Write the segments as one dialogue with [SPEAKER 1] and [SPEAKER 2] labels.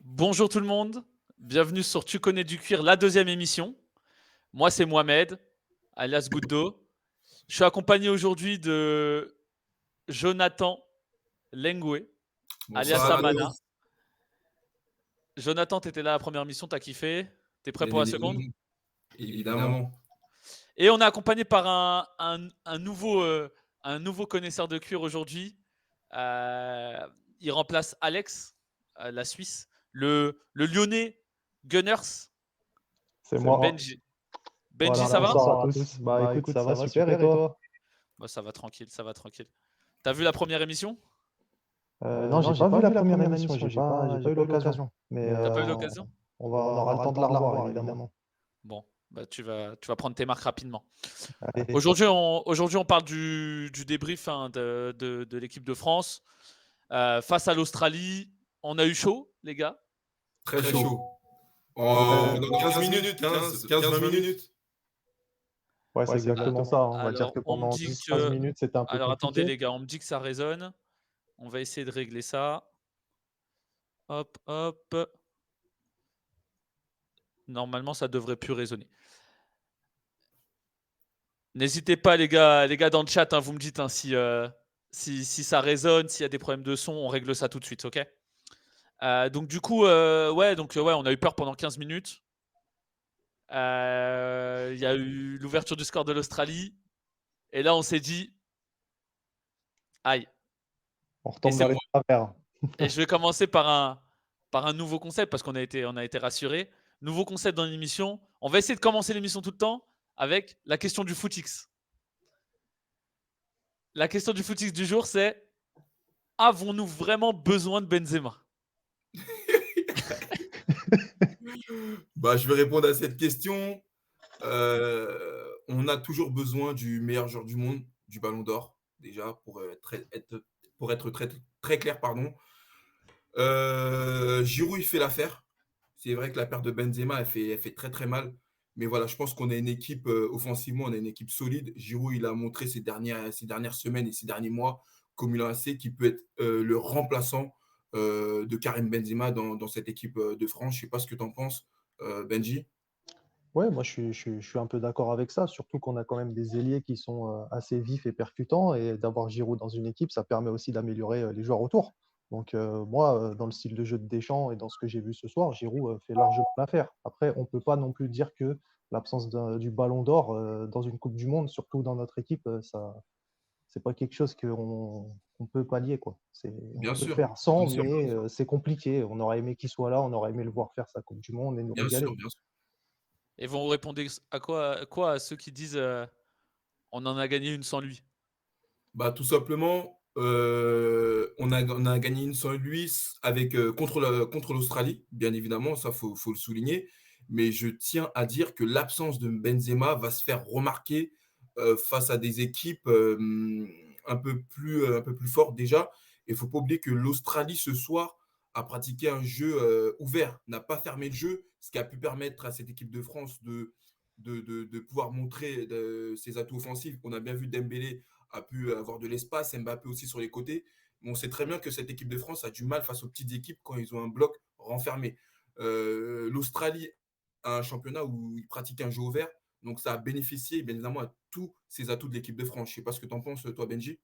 [SPEAKER 1] Bonjour tout le monde, bienvenue sur Tu connais du cuir, la deuxième émission. Moi c'est Mohamed, alias Goutte d'eau. Je suis accompagné aujourd'hui de Jonathan Lengwe, alias
[SPEAKER 2] Bonsoir à
[SPEAKER 1] Samana.
[SPEAKER 2] tous.
[SPEAKER 1] Jonathan, t'étais là à la première émission, t'as kiffé? T'es prêt
[SPEAKER 2] Bien
[SPEAKER 1] pour la seconde?
[SPEAKER 2] évidemment.
[SPEAKER 1] Et on est accompagné par un nouveau connaisseur de cuir aujourd'hui. Il remplace Alex, la Suisse, le Lyonnais Gunners,
[SPEAKER 3] C'est moi.
[SPEAKER 1] Benji. Benji,
[SPEAKER 3] Voilà,
[SPEAKER 1] ça va?
[SPEAKER 3] bonsoir à tous. Bah écoute, ça va super et toi?
[SPEAKER 1] Bah, ça va tranquille, ça va tranquille. T'as vu la première émission?
[SPEAKER 3] Non, j'ai pas vu la première émission, j'ai pas eu l'occasion. Mais
[SPEAKER 1] T'as pas eu l'occasion?
[SPEAKER 3] on aura le temps de la revoir, évidemment.
[SPEAKER 1] Bon, bah tu vas prendre tes marques rapidement.
[SPEAKER 3] Allez.
[SPEAKER 1] Aujourd'hui, on parle du débrief de l'équipe de France. Face à l'Australie, on a eu chaud, les gars.
[SPEAKER 2] Très chaud. Dans 15 minutes, 15-20 minutes.
[SPEAKER 3] Ouais, c'est exactement ça. On va dire que
[SPEAKER 1] on me
[SPEAKER 3] pendant
[SPEAKER 1] dit
[SPEAKER 3] 10-15
[SPEAKER 1] que-
[SPEAKER 3] minutes, c'était un peu
[SPEAKER 1] Alors attendez
[SPEAKER 3] compliqué.
[SPEAKER 1] les gars, on me dit que ça résonne. On va essayer de régler ça. Hop, hop. Normalement, ça devrait plus résonner. N'hésitez pas les gars dans le chat, hein, vous me dites hein, si ça résonne, s'il y a des problèmes de son, on règle ça tout de suite, ok? Donc du coup, on a eu peur pendant 15 minutes. Il y a eu l'ouverture du score de l'Australie. Et là, on s'est dit, aïe.
[SPEAKER 3] On retombe dans les travers.
[SPEAKER 1] Et je vais commencer par un nouveau concept parce qu'on a été rassurés. Nouveau concept dans l'émission. On va essayer de commencer l'émission tout le temps avec la question du footix. La question du footix du jour, c'est avons-nous vraiment besoin de Benzema?
[SPEAKER 2] Bah, je vais répondre à cette question. On a toujours besoin du meilleur joueur du monde, du Ballon d'Or, déjà, pour être très, très clair, pardon. Giroud, il fait l'affaire. C'est vrai que la perte de Benzema, elle fait très, très mal. Mais voilà, je pense qu'on a une équipe, offensivement, on a une équipe solide. Giroud, il a montré ces dernières semaines et ces derniers mois, comme il a assez, qu'il peut être le remplaçant de Karim Benzema dans cette équipe de France. Je ne sais pas ce que tu en penses, Benji.
[SPEAKER 3] Ouais, moi je suis un peu d'accord avec ça, surtout qu'on a quand même des ailiers qui sont assez vifs et percutants, et d'avoir Giroud dans une équipe, ça permet aussi d'améliorer les joueurs autour. Donc moi, dans le style de jeu de Deschamps et dans ce que j'ai vu ce soir, Giroud fait largement l'affaire. Après, on ne peut pas non plus dire que l'absence du Ballon d'Or dans une Coupe du Monde, surtout dans notre équipe, ça, c'est pas quelque chose qu'on peut pallier, quoi. On
[SPEAKER 2] Bien
[SPEAKER 3] peut
[SPEAKER 2] sûr,
[SPEAKER 3] faire sans,
[SPEAKER 2] bien sûr,
[SPEAKER 3] mais c'est compliqué. On aurait aimé qu'il soit là, on aurait aimé le voir faire sa Coupe du Monde et nous
[SPEAKER 2] bien
[SPEAKER 3] régaler.
[SPEAKER 2] sûr, bien sûr.
[SPEAKER 1] Et vous répondez à quoi à ceux qui disent on en a gagné une sans lui?
[SPEAKER 2] Bah, tout simplement, on a gagné une sans lui avec, contre l'Australie, bien évidemment, ça faut le souligner. Mais je tiens à dire que l'absence de Benzema va se faire remarquer face à des équipes un peu plus fortes déjà. Il ne faut pas oublier que l'Australie, ce soir, a pratiqué un jeu ouvert, n'a pas fermé le jeu, ce qui a pu permettre à cette équipe de France de pouvoir montrer ses atouts offensifs. On a bien vu Dembélé a pu avoir de l'espace, Mbappé aussi sur les côtés. Mais on sait très bien que cette équipe de France a du mal face aux petites équipes quand ils ont un bloc renfermé. L'Australie a un championnat où ils pratiquent un jeu ouvert, donc ça a bénéficié bien évidemment à tous ces atouts de l'équipe de France. Je ne sais pas ce que tu en penses, toi, Benji.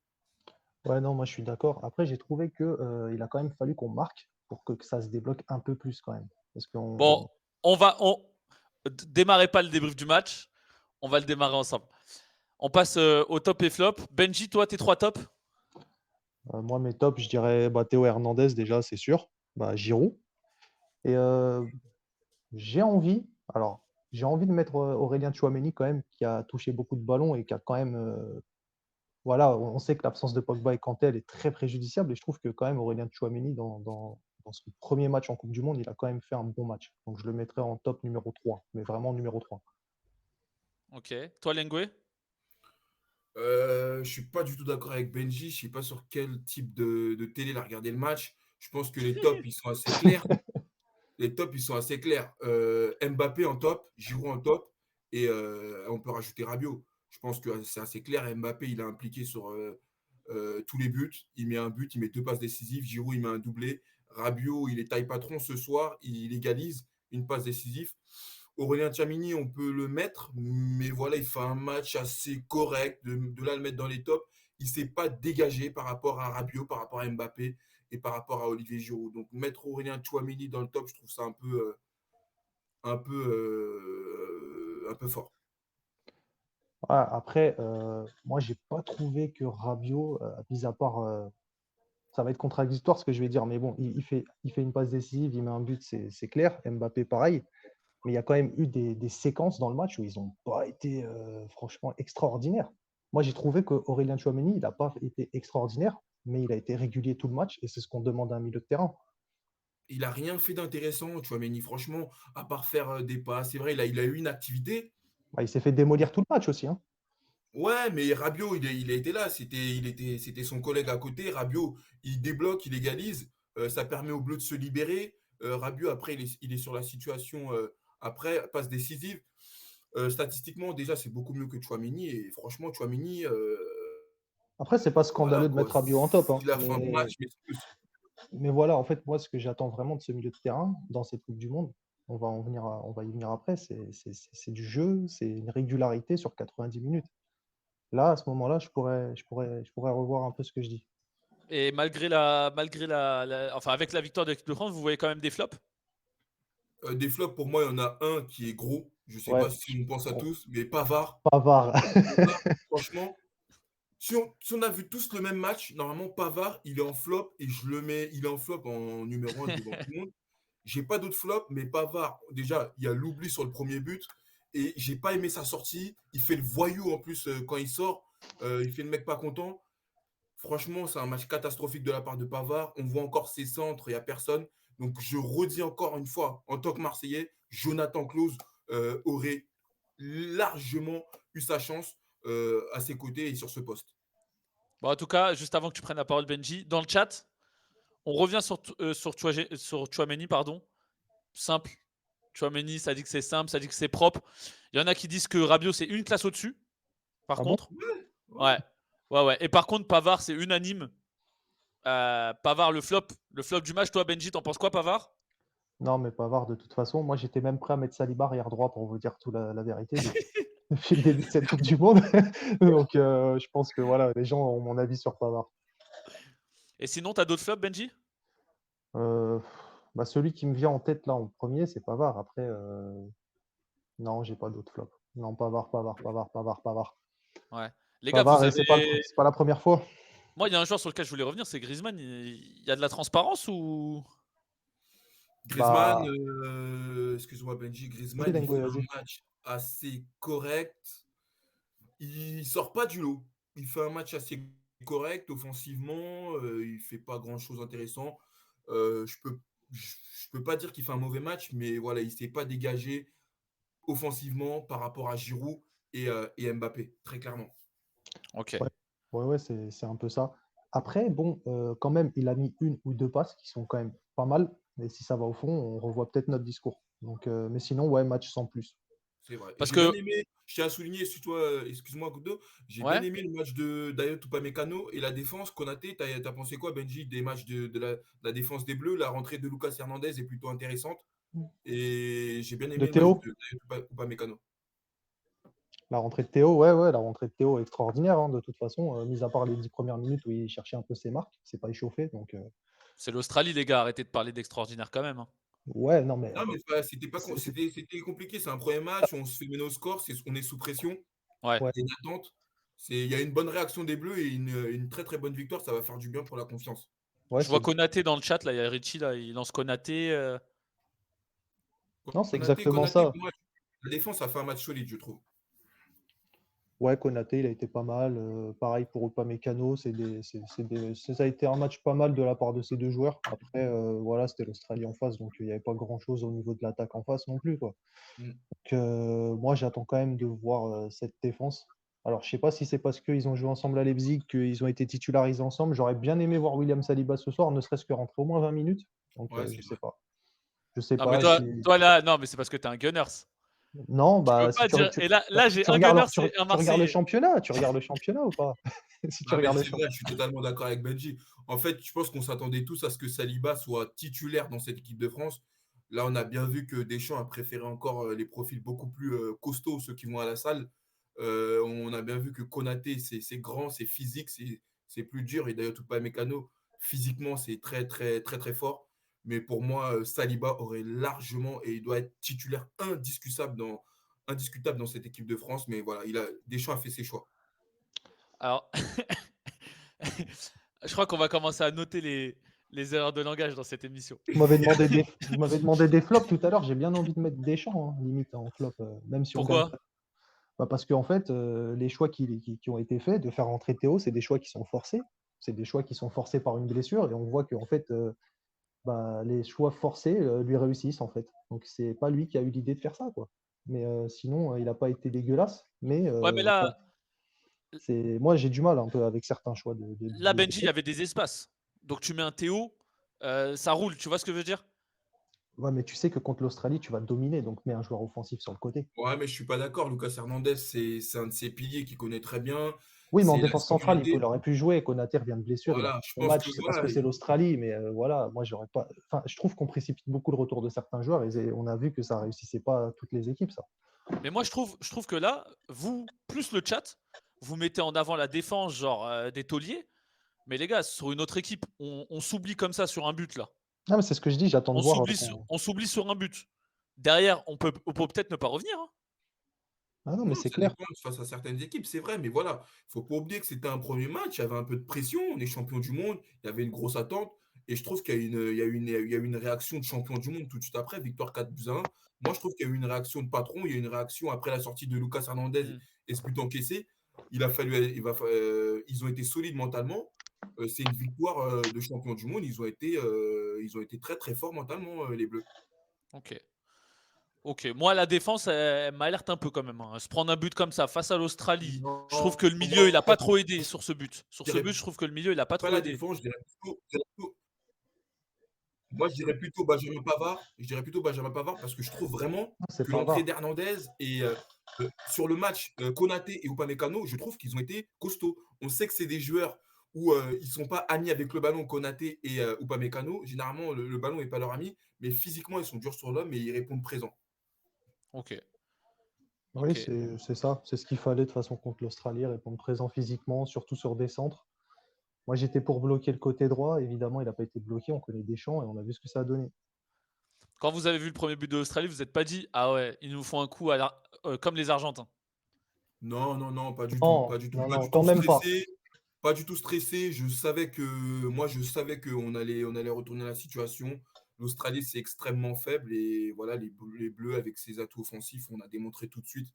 [SPEAKER 3] Ouais, non, moi je suis d'accord. Après, j'ai trouvé que il a quand même fallu qu'on marque pour que ça se débloque un peu plus quand même. Parce
[SPEAKER 1] Bon,
[SPEAKER 3] qu'on
[SPEAKER 1] démarrez pas le débrief du match, on va le démarrer ensemble. On passe au top et flop. Benji, toi, tes 3 tops?
[SPEAKER 3] moi, mes tops, je dirais bah, Théo Hernandez déjà, c'est sûr. Bah, Giroud. Et j'ai envie, alors j'ai envie de mettre Aurélien Tchouaméni quand même, qui a touché beaucoup de ballons et qui a quand même voilà, on sait que l'absence de Pogba et Kanté, elle est très préjudiciable, et je trouve que quand même Aurélien Tchouaméni, dans son premier match en Coupe du Monde, il a quand même fait un bon match. Donc je le mettrais en top numéro 3, mais vraiment numéro 3.
[SPEAKER 1] Ok. Toi, Lengwe?
[SPEAKER 2] Je suis pas du tout d'accord avec Benji. Je sais pas sur quel type de télé il a regardé le match. Je pense que les tops, ils sont assez clairs. les tops, ils sont assez clairs. Mbappé en top, Giroud en top, et on peut rajouter Rabiot. Je pense que c'est assez clair. Mbappé, il est impliqué sur tous les buts. Il met un but, il met 2 passes décisives. Giroud, il met un doublé. Rabiot, il est taille patron ce soir. Il égalise une passe décisive. Aurélien Tchouaméni, on peut le mettre, mais voilà, il fait un match assez correct. De là, le mettre dans les tops, il ne s'est pas dégagé par rapport à Rabiot, par rapport à Mbappé et par rapport à Olivier Giroud. Donc, mettre Aurélien Tchouaméni dans le top, je trouve ça un peu fort.
[SPEAKER 3] Ouais, après, moi, j'ai pas trouvé que Rabiot, mis à part, ça va être contradictoire ce que je vais dire, mais bon, il fait une passe décisive, il met un but, c'est clair. Mbappé, pareil. Mais il y a quand même eu des séquences dans le match où ils n'ont pas été franchement extraordinaires. Moi, j'ai trouvé qu'Aurélien Tchouaméni, il n'a pas été extraordinaire, mais il a été régulier tout le match et c'est ce qu'on demande à un milieu de terrain.
[SPEAKER 2] Il n'a rien fait d'intéressant, Tchouaméni, franchement, à part faire des passes. C'est vrai, il a eu une activité.
[SPEAKER 3] Bah, il s'est fait démolir tout le match aussi, hein.
[SPEAKER 2] Ouais, mais Rabiot, il a été là. C'était son collègue à côté. Rabiot, il débloque, il égalise. Ça permet aux Bleus de se libérer. Rabiot, après, il est sur la situation après, passe décisive. Statistiquement, déjà, c'est beaucoup mieux que Tchouaméni. Et franchement, Tchouaméni,
[SPEAKER 3] Après, c'est pas
[SPEAKER 2] voilà
[SPEAKER 3] scandaleux de
[SPEAKER 2] quoi.
[SPEAKER 3] mettre Rabiot en top, hein,
[SPEAKER 2] Il a fait un bon
[SPEAKER 3] mais,
[SPEAKER 2] match, mais c'est plus.
[SPEAKER 3] mais voilà, en fait, moi, ce que j'attends vraiment de ce milieu de terrain dans cette Coupe du Monde, on va y venir après, c'est du jeu, c'est une régularité sur 90 minutes. Là, à ce moment-là, je pourrais revoir un peu ce que je dis.
[SPEAKER 1] Et enfin, avec la victoire de l'équipe de France, vous voyez quand même des flops.
[SPEAKER 2] Des flops, pour moi, il y en a un qui est gros. Je sais
[SPEAKER 3] Ouais,
[SPEAKER 2] pas si on pense à
[SPEAKER 3] bon,
[SPEAKER 2] tous, mais Pavard.
[SPEAKER 3] Pavard.
[SPEAKER 2] Pavard, franchement, si on a vu tous le même match, normalement, Pavard, il est en flop et je le mets, il est en flop en numéro 1 devant tout le monde. J'ai pas d'autres flops, mais Pavard, déjà, il y a l'oubli sur le premier but et j'ai pas aimé sa sortie. Il fait le voyou en plus quand il sort. Il fait le mec pas content. Franchement, c'est un match catastrophique de la part de Pavard. On voit encore ses centres, il n'y a personne. Donc, je redis encore une fois, en tant que Marseillais, Jonathan Clauss aurait largement eu sa chance à ses côtés et sur ce poste.
[SPEAKER 1] Bon, en tout cas, juste avant que tu prennes la parole, Benji, dans le chat, on revient sur Chouameni, pardon. Simple. Chouameni, ça dit que c'est simple, ça dit que c'est propre. Il y en a qui disent que Rabiot, c'est une classe au-dessus. Par
[SPEAKER 3] Ah bon?
[SPEAKER 1] contre,
[SPEAKER 2] Ouais, ouais.
[SPEAKER 1] ouais. Ouais, ouais. Et par contre, Pavard, c'est unanime. Pavard, le flop du match. Toi, Benji, t'en penses quoi, Pavard?
[SPEAKER 3] Non, mais Pavard, de toute façon, moi j'étais même prêt à mettre Saliba arrière droit pour vous dire toute la vérité depuis le début de cette Coupe du Monde. Donc je pense que voilà, les gens ont mon avis sur Pavard.
[SPEAKER 1] Et sinon, t'as d'autres flops, Benji?
[SPEAKER 3] Euh, Bah, celui qui me vient en tête là en premier, c'est Pavard. Après, non, j'ai pas d'autres flops. Non, Pavard, Pavard, Pavard, Pavard, Pavard.
[SPEAKER 1] Ouais. Les gars,
[SPEAKER 3] Pavard,
[SPEAKER 1] vous
[SPEAKER 3] et
[SPEAKER 1] avez.
[SPEAKER 3] c'est pas la première fois.
[SPEAKER 1] Moi, il y a un joueur sur lequel je voulais revenir, c'est Griezmann. Il y a de la transparence ou.
[SPEAKER 2] Griezmann,
[SPEAKER 3] Bah,
[SPEAKER 2] excuse-moi Benji,
[SPEAKER 3] vas-y,
[SPEAKER 2] Griezmann, il
[SPEAKER 3] Dingo,
[SPEAKER 2] fait
[SPEAKER 3] vas-y.
[SPEAKER 2] un match assez correct. Il sort pas du lot. Il fait un match assez correct offensivement. Il fait pas grand-chose d'intéressant. Je peux pas dire qu'il fait un mauvais match, mais voilà, il s'est pas dégagé offensivement par rapport à Giroud et Mbappé, très clairement.
[SPEAKER 1] Ok.
[SPEAKER 3] Ouais, ouais, ouais, c'est un peu ça. Après, bon, quand même, il a mis une ou deux passes qui sont quand même pas mal. Mais si ça va au fond, on revoit peut-être notre discours. Donc, mais sinon, ouais, match sans plus.
[SPEAKER 2] C'est vrai. Et
[SPEAKER 1] Parce
[SPEAKER 2] j'ai bien
[SPEAKER 1] que.
[SPEAKER 2] aimé, je tiens à souligner, excuse-moi, Goudo, j'ai bien
[SPEAKER 1] Ouais.
[SPEAKER 2] aimé le match de Dayot Upamecano et la défense. Konaté, t'as pensé quoi, Benji, des matchs de la défense des Bleus? La rentrée de Lucas Hernandez est plutôt intéressante. Et j'ai bien
[SPEAKER 3] De
[SPEAKER 2] aimé le match
[SPEAKER 3] Théo,
[SPEAKER 2] de Dayot Upamecano.
[SPEAKER 3] la rentrée de Théo, ouais, ouais, la rentrée de Théo est extraordinaire, hein, de toute façon, mis à part les 10 premières minutes où il cherchait un peu ses marques, c'est pas échauffé. Donc,
[SPEAKER 1] C'est l'Australie, les gars. Arrêtez de parler d'extraordinaire quand même, hein.
[SPEAKER 3] ouais, non, mais
[SPEAKER 2] Non, mais c'était pas,
[SPEAKER 3] c'est-
[SPEAKER 2] c'était compliqué. C'est un premier match, on se fait mener au score, on est sous pression,
[SPEAKER 1] Ouais.
[SPEAKER 3] ouais,
[SPEAKER 2] il y a une attente. Il y a une bonne réaction des Bleus et une très très bonne victoire. Ça va faire du bien pour la confiance.
[SPEAKER 3] ouais,
[SPEAKER 1] Je vois Konaté dans le chat. Là, il y a Richie. Là, il lance Konaté.
[SPEAKER 3] non, c'est
[SPEAKER 2] Konaté,
[SPEAKER 3] exactement
[SPEAKER 2] Konaté,
[SPEAKER 3] ça.
[SPEAKER 2] pour moi, la défense a fait un match solide, je trouve.
[SPEAKER 3] Ouais, Konaté, il a été pas mal. Pareil pour Upamecano, ça a été un match pas mal de la part de ces deux joueurs. Après, voilà, c'était l'Australie en face, donc il n'y avait pas grand-chose au niveau de l'attaque en face non plus, quoi.
[SPEAKER 2] Mm.
[SPEAKER 3] Donc, moi, j'attends quand même de voir cette défense. Alors, je sais pas si c'est parce qu'ils ont joué ensemble à Leipzig qu'ils ont été titularisés ensemble. J'aurais bien aimé voir William Saliba ce soir, ne serait-ce que rentrer au moins 20 minutes. Donc,
[SPEAKER 2] Ouais,
[SPEAKER 3] je
[SPEAKER 2] c'est
[SPEAKER 3] sais
[SPEAKER 2] vrai.
[SPEAKER 3] pas. Je sais
[SPEAKER 1] Non, mais
[SPEAKER 3] pas
[SPEAKER 1] toi là, non, mais c'est parce que t'es un Gunners.
[SPEAKER 3] non,
[SPEAKER 1] Tu peux
[SPEAKER 3] bah, si
[SPEAKER 1] pas
[SPEAKER 3] tu
[SPEAKER 1] dire.
[SPEAKER 3] tu
[SPEAKER 1] Et là, j'ai
[SPEAKER 3] tu
[SPEAKER 1] un
[SPEAKER 3] regardes
[SPEAKER 1] Gunners et un
[SPEAKER 3] tu regardes le
[SPEAKER 1] Marseillais.
[SPEAKER 3] championnat? Tu regardes le championnat ou pas? Si tu
[SPEAKER 2] Ah, mais
[SPEAKER 3] regardes le
[SPEAKER 2] c'est
[SPEAKER 3] champ
[SPEAKER 2] vrai, je suis totalement d'accord avec Benji. En fait, je pense qu'on s'attendait tous à ce que Saliba soit titulaire dans cette équipe de France. Là, on a bien vu que Deschamps a préféré encore les profils beaucoup plus costauds, ceux qui vont à la salle. On a bien vu que Konaté, c'est grand, c'est physique, c'est plus dur. Et d'ailleurs, tout pas mécano, physiquement, c'est très, très, très, très fort. Mais pour moi, Saliba aurait largement, et il doit être titulaire indiscutable dans cette équipe de France. Mais voilà, Deschamps a fait ses choix.
[SPEAKER 1] Alors, je crois qu'on va commencer à noter les erreurs de langage dans cette émission.
[SPEAKER 3] Vous m'avez demandé des flops tout à l'heure, j'ai bien envie de mettre Deschamps, hein, limite en flop, même si on gagne
[SPEAKER 1] Pourquoi?
[SPEAKER 3] pas. Bah, parce qu'en fait, les choix qui ont été faits de faire rentrer Théo, c'est des choix qui sont forcés. C'est des choix qui sont forcés par une blessure et on voit qu'en fait, bah, les choix forcés, lui réussissent en fait. Donc c'est pas lui qui a eu l'idée de faire ça, quoi. Mais sinon, il a pas été dégueulasse, mais
[SPEAKER 1] Ouais, mais là,
[SPEAKER 3] moi j'ai du mal un peu avec certains choix
[SPEAKER 1] là,
[SPEAKER 3] de
[SPEAKER 1] Benji, il y
[SPEAKER 3] Deschamps.
[SPEAKER 1] avait des espaces. Donc tu mets un Théo, ça roule. Tu vois ce que je veux dire?
[SPEAKER 3] Ouais, mais tu sais que contre l'Australie, tu vas dominer, donc mets un joueur offensif sur le côté.
[SPEAKER 2] Ouais, mais je suis pas d'accord. Lucas Hernandez, c'est un de ses piliers qu'il connaît très bien.
[SPEAKER 3] Oui, mais en
[SPEAKER 2] C'est la
[SPEAKER 3] défense centrale, il
[SPEAKER 2] sécurité.
[SPEAKER 3] aurait pu jouer. Konaté revient de blessure, il a
[SPEAKER 2] Voilà,
[SPEAKER 3] fait
[SPEAKER 2] je
[SPEAKER 3] son
[SPEAKER 2] pense que
[SPEAKER 3] match. C'est parce
[SPEAKER 2] voilà.
[SPEAKER 3] que c'est l'Australie, mais voilà, moi j'aurais pas. Enfin, je trouve qu'on précipite beaucoup le retour de certains joueurs et on a vu que ça réussissait pas à toutes les équipes, ça.
[SPEAKER 1] Mais moi, je trouve que là, vous, plus le chat, vous mettez en avant la défense, genre des tauliers. Mais les gars, sur une autre équipe, on s'oublie comme ça sur un but, là.
[SPEAKER 3] Non, mais c'est ce que je dis, j'attends de
[SPEAKER 1] On
[SPEAKER 3] voir.
[SPEAKER 1] s'oublie sur un but. Derrière, on peut peut-être ne pas revenir, hein.
[SPEAKER 3] Ah non, mais
[SPEAKER 2] Non,
[SPEAKER 3] c'est
[SPEAKER 2] ça
[SPEAKER 3] clair.
[SPEAKER 2] dépend face à certaines équipes, c'est vrai, mais voilà, faut pas oublier que c'était un premier match, il y avait un peu de pression, on est champion du monde, il y avait une grosse attente, et je trouve qu'il y a une réaction de champion du monde tout de suite après, victoire 4-1. Moi, je trouve qu'il y a eu une réaction de patron, il y a eu une réaction après la sortie de Lucas Hernandez
[SPEAKER 1] Mm.
[SPEAKER 2] et ce but encaissé. Ils ont été solides mentalement. C'est une victoire de champion du monde. Ils ont été très très forts mentalement, les Bleus.
[SPEAKER 1] Ok. Ok. Moi, la défense, elle m'alerte un peu quand même, hein. Se prendre un but comme ça face à l'Australie, je trouve
[SPEAKER 2] Non,
[SPEAKER 1] que le milieu, il a pas trop aidé sur ce but. Sur
[SPEAKER 2] je
[SPEAKER 1] ce
[SPEAKER 2] dirais
[SPEAKER 1] but, je trouve que le milieu, il a pas
[SPEAKER 2] pas
[SPEAKER 1] trop
[SPEAKER 2] la
[SPEAKER 1] aidé.
[SPEAKER 2] défense, moi, je dirais plutôt Benjamin Pavard. Je dirais plutôt Benjamin Pavard parce que je trouve vraiment
[SPEAKER 3] Non, c'est
[SPEAKER 2] que
[SPEAKER 3] pas
[SPEAKER 2] l'entrée
[SPEAKER 3] grave.
[SPEAKER 2] d'Hernandez et sur le match Konaté et Upamecano, je trouve qu'ils ont été costauds. On sait que c'est des joueurs où ils sont pas amis avec le ballon, Konaté et Upamecano. Généralement, le ballon n'est pas leur ami, mais physiquement, ils sont durs sur l'homme et ils répondent présent.
[SPEAKER 1] Ok.
[SPEAKER 3] Oui,
[SPEAKER 1] Ok.
[SPEAKER 3] c'est ça. C'est ce qu'il fallait de façon contre l'Australie, répondre présent physiquement, surtout sur des centres. Moi, j'étais pour bloquer le côté droit. Évidemment, il n'a pas été bloqué. On connaît Deschamps et on a vu ce que ça a donné.
[SPEAKER 1] Quand vous avez vu le premier but de l'Australie, vous n'êtes pas dit ah ouais, ils nous font un coup comme les Argentins.
[SPEAKER 2] Non, non, non, pas du tout,
[SPEAKER 3] Non,
[SPEAKER 2] pas du tout,
[SPEAKER 3] non,
[SPEAKER 2] pas
[SPEAKER 3] non,
[SPEAKER 2] du
[SPEAKER 3] quand
[SPEAKER 2] tout
[SPEAKER 3] même pas.
[SPEAKER 2] stressé, pas du tout stressé. Je savais qu'on allait retourner la situation. L'Australie, c'est extrêmement faible et voilà, les Bleus, avec ses atouts offensifs, on a démontré tout de suite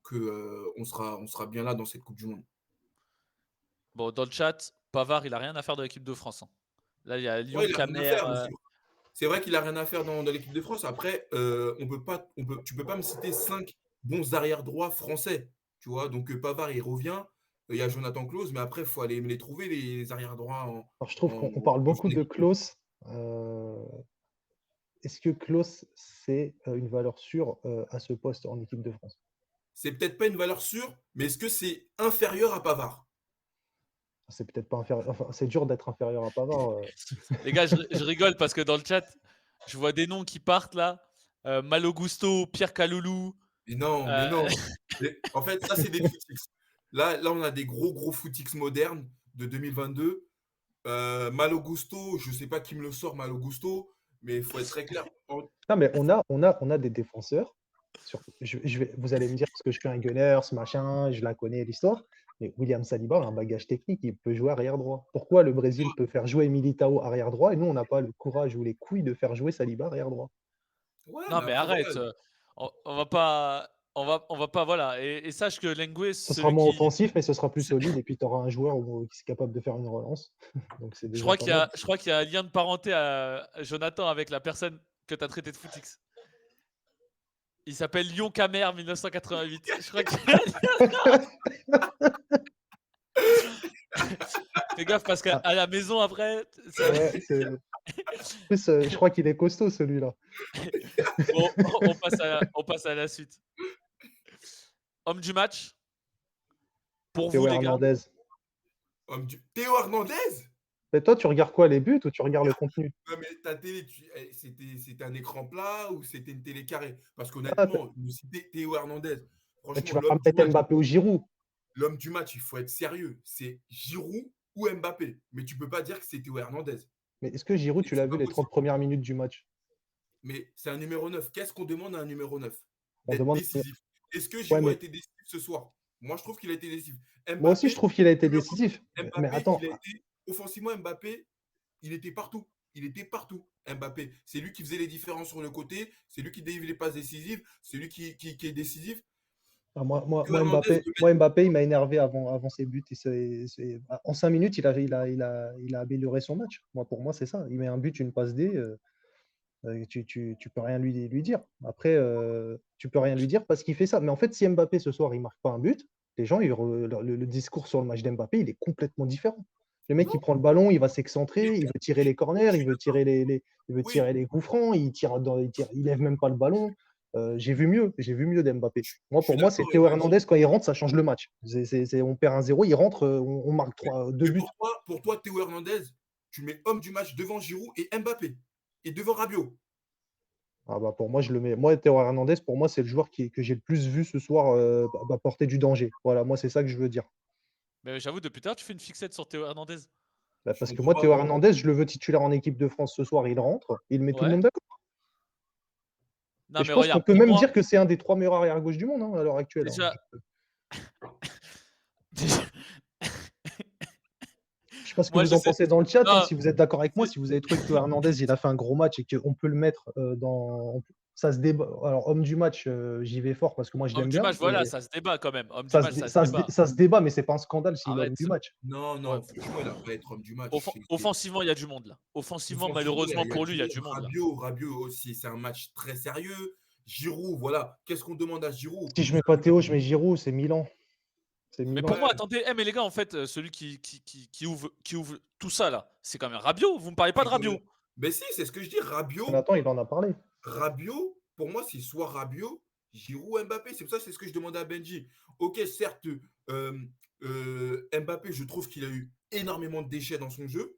[SPEAKER 2] que on sera bien là dans cette Coupe du Monde.
[SPEAKER 1] Bon, dans le chat, Pavard, il a rien à faire de l'équipe de France, hein. Là, il y a
[SPEAKER 2] Ouais,
[SPEAKER 1] Lyon
[SPEAKER 2] il a rien à
[SPEAKER 1] Camer.
[SPEAKER 2] faire, bien sûr. C'est vrai qu'il a rien à faire dans l'équipe de France. Après, tu peux pas me citer 5 bons arrière droits français, tu vois. Donc Pavard, il revient. Il y a Jonathan Claus, mais après, il faut aller me les trouver, les arrière droits
[SPEAKER 3] Alors, je trouve
[SPEAKER 2] en
[SPEAKER 3] qu'on parle
[SPEAKER 2] dans
[SPEAKER 3] beaucoup
[SPEAKER 2] une
[SPEAKER 3] de
[SPEAKER 2] équipe de France.
[SPEAKER 3] Klose. Est-ce que Klose, c'est une valeur sûre à ce poste en équipe de France?
[SPEAKER 2] C'est peut-être pas une valeur sûre, mais est-ce que c'est inférieur à Pavard?
[SPEAKER 3] C'est peut-être pas inférieur. Enfin, c'est dur d'être inférieur à Pavard.
[SPEAKER 1] Les gars, je rigole parce que dans le chat, je vois des noms qui partent là. Malo Gusto, Pierre Caloulou.
[SPEAKER 2] Mais non, mais
[SPEAKER 1] euh,
[SPEAKER 2] non. En fait, ça, c'est des footix. Là, on a des gros footix modernes de 2022. Malo Gusto, je sais pas qui me le sort, Malo Gusto, mais il faut être très clair.
[SPEAKER 3] Non, mais on a des défenseurs. Vous allez me dire parce que je suis un Gunners, machin, je la connais l'histoire. Mais William Saliba a un bagage technique, il peut jouer arrière droit. Pourquoi le Brésil peut faire jouer Militao arrière droit et nous, on n'a pas le courage ou les couilles de faire jouer Saliba arrière droit?
[SPEAKER 2] Ouais,
[SPEAKER 1] Non,
[SPEAKER 2] mais
[SPEAKER 1] mais
[SPEAKER 2] après, voilà.
[SPEAKER 1] arrête. On va pas. On va pas. Voilà. Et sache que Lengue,
[SPEAKER 3] Ce sera
[SPEAKER 1] celui
[SPEAKER 3] moins
[SPEAKER 1] qui.
[SPEAKER 3] offensif, mais ce sera plus solide. Et puis, tu auras un joueur qui est capable de faire une relance. Donc, c'est déjà pas mal.
[SPEAKER 1] Je crois qu'il y a un lien de parenté à Jonathan avec la personne que tu as traité de footix. Il s'appelle Lyon Camer 1988. Je crois que. Fais gaffe parce qu'à la maison après.
[SPEAKER 3] Ouais, plus, je crois qu'il est costaud celui-là.
[SPEAKER 1] Bon, on passe à la suite. Homme du match, pour
[SPEAKER 3] Théo
[SPEAKER 1] vous, les gars.
[SPEAKER 3] Hernandez.
[SPEAKER 2] Théo Hernandez?
[SPEAKER 3] Et toi, tu regardes quoi, les buts ou tu regardes le contenu?
[SPEAKER 2] Non, mais ta télé, c'était un écran plat ou c'était une télé carrée? Parce
[SPEAKER 3] Ah,
[SPEAKER 2] qu'honnêtement, nous citer Théo Hernandez,
[SPEAKER 3] mais tu
[SPEAKER 2] franchement,
[SPEAKER 3] vas pas mettre Mbappé ou Giroud.
[SPEAKER 2] l'homme du match, il faut être sérieux. C'est Giroud ou Mbappé. Mais tu peux pas dire que c'est Théo Hernandez.
[SPEAKER 3] Mais est-ce que Giroud, tu l'as
[SPEAKER 2] C'est
[SPEAKER 3] vu
[SPEAKER 2] pas
[SPEAKER 3] les
[SPEAKER 2] possible.
[SPEAKER 3] 30 premières minutes du match?
[SPEAKER 2] Mais c'est un numéro 9. Qu'est-ce qu'on demande à un numéro 9?
[SPEAKER 3] On
[SPEAKER 2] D'être
[SPEAKER 3] demande.
[SPEAKER 2] décisif. Est-ce que
[SPEAKER 3] Ouais,
[SPEAKER 2] Giroud a
[SPEAKER 3] mais
[SPEAKER 2] été décisif ce soir? Moi, je trouve qu'il a été décisif.
[SPEAKER 3] moi aussi, je trouve qu'il a été
[SPEAKER 2] numéro-
[SPEAKER 3] décisif. Mais
[SPEAKER 2] Mbappé,
[SPEAKER 3] attends,
[SPEAKER 2] il a été offensivement, Mbappé, il était partout. Il était partout, Mbappé. C'est lui qui faisait les différences sur le côté. C'est lui qui délivre les passes décisives. C'est lui qui est décisif. Théo Hernandez,
[SPEAKER 3] Mbappé, il m'a énervé avant ses buts. En 5 minutes, il a amélioré son match. Pour moi, c'est ça. Il met un but, une passe D. Tu peux rien lui dire. Après, tu peux rien lui dire parce qu'il fait ça. Mais en fait, si Mbappé ce soir, il marque pas un but, les gens, le discours sur le match d'Mbappé, il est complètement différent. Le mec,
[SPEAKER 2] Non.
[SPEAKER 3] il prend le ballon, il va s'excentrer,
[SPEAKER 2] Mais-
[SPEAKER 3] il veut tirer les corners,
[SPEAKER 2] Oui,
[SPEAKER 3] il veut tirer les coups francs, il lève même pas le ballon. J'ai vu mieux d'Mbappé.
[SPEAKER 2] je suis
[SPEAKER 3] Pour moi,
[SPEAKER 2] d'accord
[SPEAKER 3] c'est
[SPEAKER 2] avec
[SPEAKER 3] Théo
[SPEAKER 2] Benji.
[SPEAKER 3] Hernandez, quand il rentre, ça change le match. On perd 1-0, il rentre, on marque 2
[SPEAKER 2] Mais
[SPEAKER 3] buts.
[SPEAKER 2] pour toi, Théo Hernandez, tu mets homme du match devant Giroud et Mbappé. Et devant Rabiot.
[SPEAKER 3] Ah bah pour moi, je le mets. Moi, Théo Hernandez, pour moi, c'est le joueur que j'ai le plus vu ce soir porter du danger. Voilà, moi, c'est ça que je veux dire.
[SPEAKER 1] Mais j'avoue, depuis tard, tu fais une fixette sur Théo Hernandez.
[SPEAKER 3] Bah,
[SPEAKER 2] Je
[SPEAKER 3] parce que
[SPEAKER 2] comprends
[SPEAKER 3] moi,
[SPEAKER 2] pas,
[SPEAKER 3] Théo
[SPEAKER 2] moi.
[SPEAKER 3] Hernandez, je le veux titulaire en équipe de France ce soir, il rentre, il met tout le
[SPEAKER 1] Ouais.
[SPEAKER 3] monde d'accord.
[SPEAKER 1] Non,
[SPEAKER 3] Et
[SPEAKER 1] mais
[SPEAKER 3] je pense qu'on
[SPEAKER 1] regarde,
[SPEAKER 3] peut
[SPEAKER 1] pour
[SPEAKER 3] même
[SPEAKER 1] moi,
[SPEAKER 3] dire que c'est un des 3 meilleurs arrière-gauche du monde à l'heure actuelle.
[SPEAKER 1] déjà,
[SPEAKER 3] Je sais pas ce que
[SPEAKER 1] moi,
[SPEAKER 3] vous
[SPEAKER 1] je
[SPEAKER 3] en
[SPEAKER 1] sais.
[SPEAKER 3] pensez dans le chat,
[SPEAKER 1] Non,
[SPEAKER 3] si vous êtes d'accord avec moi,
[SPEAKER 1] c'est-
[SPEAKER 3] si vous avez trouvé que Théo Hernandez, il a fait un gros match et qu'on peut le mettre dans. Ça se débat. Alors, homme du match, j'y vais fort parce que moi, je
[SPEAKER 1] homme
[SPEAKER 3] l'aime
[SPEAKER 1] du
[SPEAKER 3] bien.
[SPEAKER 1] match, voilà,
[SPEAKER 3] Mais
[SPEAKER 1] ça se débat quand même. Homme du match, ça se débat.
[SPEAKER 3] ça se débat, mais c'est pas un scandale s'il est homme
[SPEAKER 1] Arrête.
[SPEAKER 3] du match.
[SPEAKER 2] Non,
[SPEAKER 1] Ouais.
[SPEAKER 2] non, franchement, il n'a pas à être homme du match.
[SPEAKER 1] Offensivement, il y a du monde là. Offensivement, malheureusement pour lui, il y a du monde là.
[SPEAKER 2] Rabiot aussi, c'est un match très sérieux. Giroud, voilà. Qu'est-ce qu'on demande à Giroud?
[SPEAKER 3] Si je mets pas Théo, je mets Giroud, c'est Milan. C'est
[SPEAKER 1] Mais
[SPEAKER 3] Milan.
[SPEAKER 1] pour moi, attendez, mais les gars, en fait, celui qui ouvre tout ça là, c'est quand même Rabiot. Vous me parlez pas de Rabiot.
[SPEAKER 2] Mais si, c'est ce que je dis.
[SPEAKER 3] Jonathan, il en a parlé.
[SPEAKER 2] Rabiot, pour moi, c'est soit Rabiot, Giroud, Mbappé. C'est pour ça c'est ce que je demandais à Benji. Ok, certes, Mbappé, je trouve qu'il a eu énormément de déchets dans son jeu.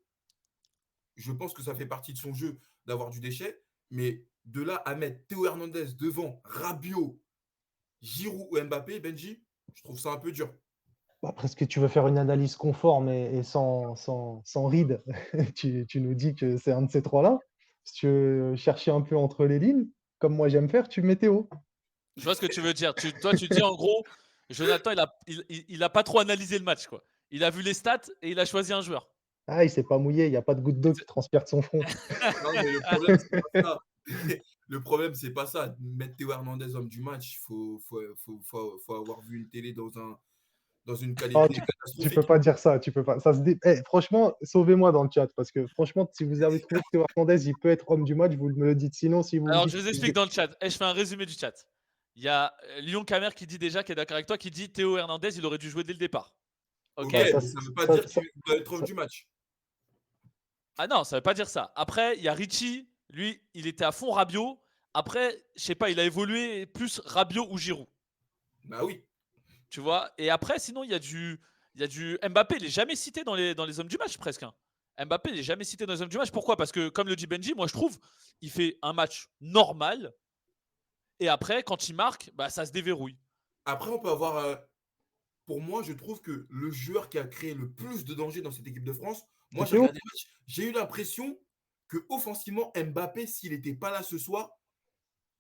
[SPEAKER 2] Je pense que ça fait partie de son jeu d'avoir du déchet. Mais de là à mettre Théo Hernandez devant Rabiot, Giroud ou Mbappé, Benji, je trouve ça un peu dur.
[SPEAKER 3] Après, est-ce que tu veux faire une analyse conforme et sans ride, tu nous dis que c'est un de ces trois-là. Si tu veux chercher un peu entre les lignes, comme moi j'aime faire, tu mets Théo.
[SPEAKER 1] Je vois ce que tu veux dire. Toi, tu dis en gros, Jonathan, il a pas trop analysé le match, quoi. Il a vu les stats et il a choisi un joueur.
[SPEAKER 3] Ah, il s'est pas mouillé, il n'y a pas de goutte d'eau qui transpire de son front.
[SPEAKER 2] Non, mais le problème, c'est pas ça. Le problème, c'est pas ça. Mettre Théo Hernandez homme du match, il faut avoir vu une télé dans une qualité
[SPEAKER 3] Oh, tu
[SPEAKER 2] catastrophique.
[SPEAKER 3] peux pas dire ça, tu peux pas. Franchement, sauvez-moi dans le chat, parce que franchement, si vous avez trouvé que Théo Hernandez, il peut être homme du match, vous me le dites. Sinon, si vous me
[SPEAKER 1] Alors,
[SPEAKER 3] dites
[SPEAKER 1] je vous
[SPEAKER 3] que-
[SPEAKER 1] explique dans le chat. Je fais un résumé du chat. Il y a Lyon Camer qui dit déjà, qui est d'accord avec toi, qui dit Théo Hernandez, il aurait dû jouer dès le départ. Ok.
[SPEAKER 2] Ok,
[SPEAKER 3] Ouais,
[SPEAKER 2] mais ça ne veut pas dire qu'il doit être homme
[SPEAKER 3] ça-
[SPEAKER 2] du match.
[SPEAKER 1] Ah non, ça veut pas dire ça. Après, il y a Richie, lui, il était à fond Rabiot. Après, je sais pas, il a évolué plus Rabiot ou Giroud.
[SPEAKER 2] Bah oui.
[SPEAKER 1] Tu vois. Et après, sinon, il y a du Mbappé, il est jamais cité dans les hommes du match presque. Hein. Mbappé, il est jamais cité dans les hommes du match. Pourquoi? Parce que, comme le dit Benji, moi je trouve, il fait un match normal. Et après, quand il marque, bah, ça se déverrouille.
[SPEAKER 2] Après, on peut avoir. Pour moi, je trouve que le joueur qui a créé le plus de danger dans cette équipe de France, moi,
[SPEAKER 3] C'est
[SPEAKER 2] j'ai
[SPEAKER 3] Théo.
[SPEAKER 2] regardé le match, j'ai eu l'impression que offensivement, Mbappé, s'il n'était pas là ce soir,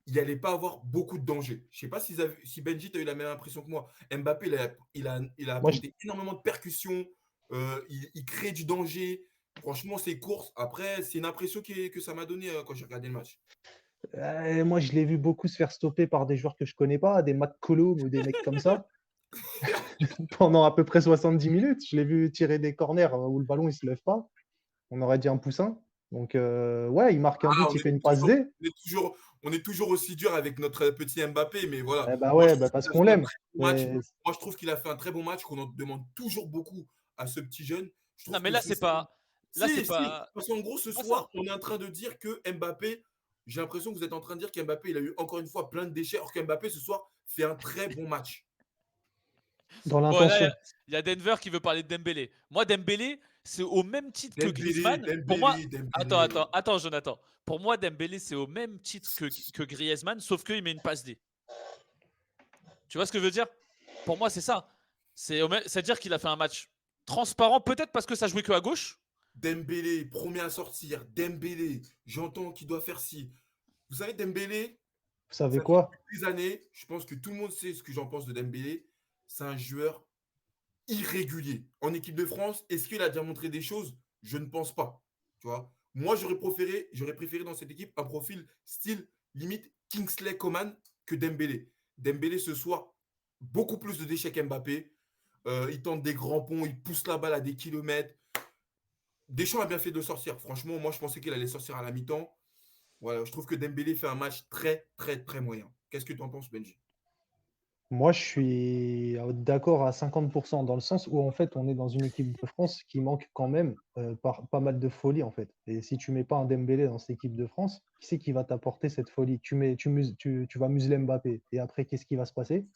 [SPEAKER 2] il n'allait pas avoir beaucoup de danger. Je ne sais pas si Benji, tu as eu la même impression que moi. Mbappé, il a
[SPEAKER 3] Moi,
[SPEAKER 2] apporté énormément de percussions, il crée du danger. Franchement, ses courses, après, c'est une impression que ça m'a donné quand j'ai regardé le match.
[SPEAKER 3] Moi, je l'ai vu beaucoup se faire stopper par des joueurs que je connais pas, des McCollum ou des mecs comme ça, pendant à peu près 70 minutes. Je l'ai vu tirer des corners où le ballon il se lève pas. On aurait dit un poussin. Donc, ouais, il marque un but, il fait une passe D.
[SPEAKER 2] On est toujours aussi dur avec notre petit Mbappé, mais voilà.
[SPEAKER 3] Eh bah ouais, parce qu'on l'aime.
[SPEAKER 2] Moi, je trouve qu'il a fait un très bon match, qu'on en demande toujours beaucoup à ce petit jeune.
[SPEAKER 1] Non, mais là, c'est pas. Là, c'est
[SPEAKER 2] Si,
[SPEAKER 1] pas,
[SPEAKER 2] parce qu'en gros, ce
[SPEAKER 1] c'est pas ça.
[SPEAKER 2] soir, on est en train de dire que Mbappé, j'ai l'impression que vous êtes en train de dire qu'Mbappé, il a eu encore une fois plein de déchets, alors qu'Mbappé, ce soir, fait un très bon match.
[SPEAKER 3] Dans
[SPEAKER 1] Bon, là,
[SPEAKER 3] l'intention.
[SPEAKER 1] il y a Denver qui veut parler de Dembélé. Moi, Dembélé, c'est au même titre que
[SPEAKER 2] Dembélé,
[SPEAKER 1] Griezmann. Pour moi,
[SPEAKER 2] Dembélé, Dembélé.
[SPEAKER 1] attends, Jonathan. Pour moi, Dembélé, c'est au même titre que Griezmann, sauf qu'il met une passe D. Tu vois ce que je veux dire? Pour moi, c'est ça. C'est-à-dire qu'il a fait un match transparent, peut-être parce que ça jouait que à gauche.
[SPEAKER 2] Dembélé, premier à sortir. Dembélé, j'entends qu'il doit faire ci. Vous savez, Dembélé,
[SPEAKER 3] Vous savez
[SPEAKER 2] ça fait
[SPEAKER 3] quoi?
[SPEAKER 2] des années, je pense que tout le monde sait ce que j'en pense de Dembélé. C'est un joueur irrégulier. En équipe de France, est-ce qu'il a déjà montré des choses? Je ne pense pas. Tu vois, moi, j'aurais préféré dans cette équipe un profil style limite Kingsley Coman que Dembélé. Dembélé ce soir, beaucoup plus de déchets qu'Mbappé. Il tente des grands ponts, il pousse la balle à des kilomètres. Deschamps a bien fait de sortir. Franchement, moi, je pensais qu'il allait sortir à la mi-temps. Voilà, je trouve que Dembélé fait un match très, très, très moyen. Qu'est-ce que tu en penses, Benji?
[SPEAKER 3] Moi, je suis d'accord à 50% dans le sens où en fait, on est dans une équipe de France qui manque quand même pas mal de folie en fait. Et si tu mets pas un Dembélé dans cette équipe de France, qui c'est qui va t'apporter cette folie? Tu vas museler Mbappé. Et après, qu'est-ce qui va se passer?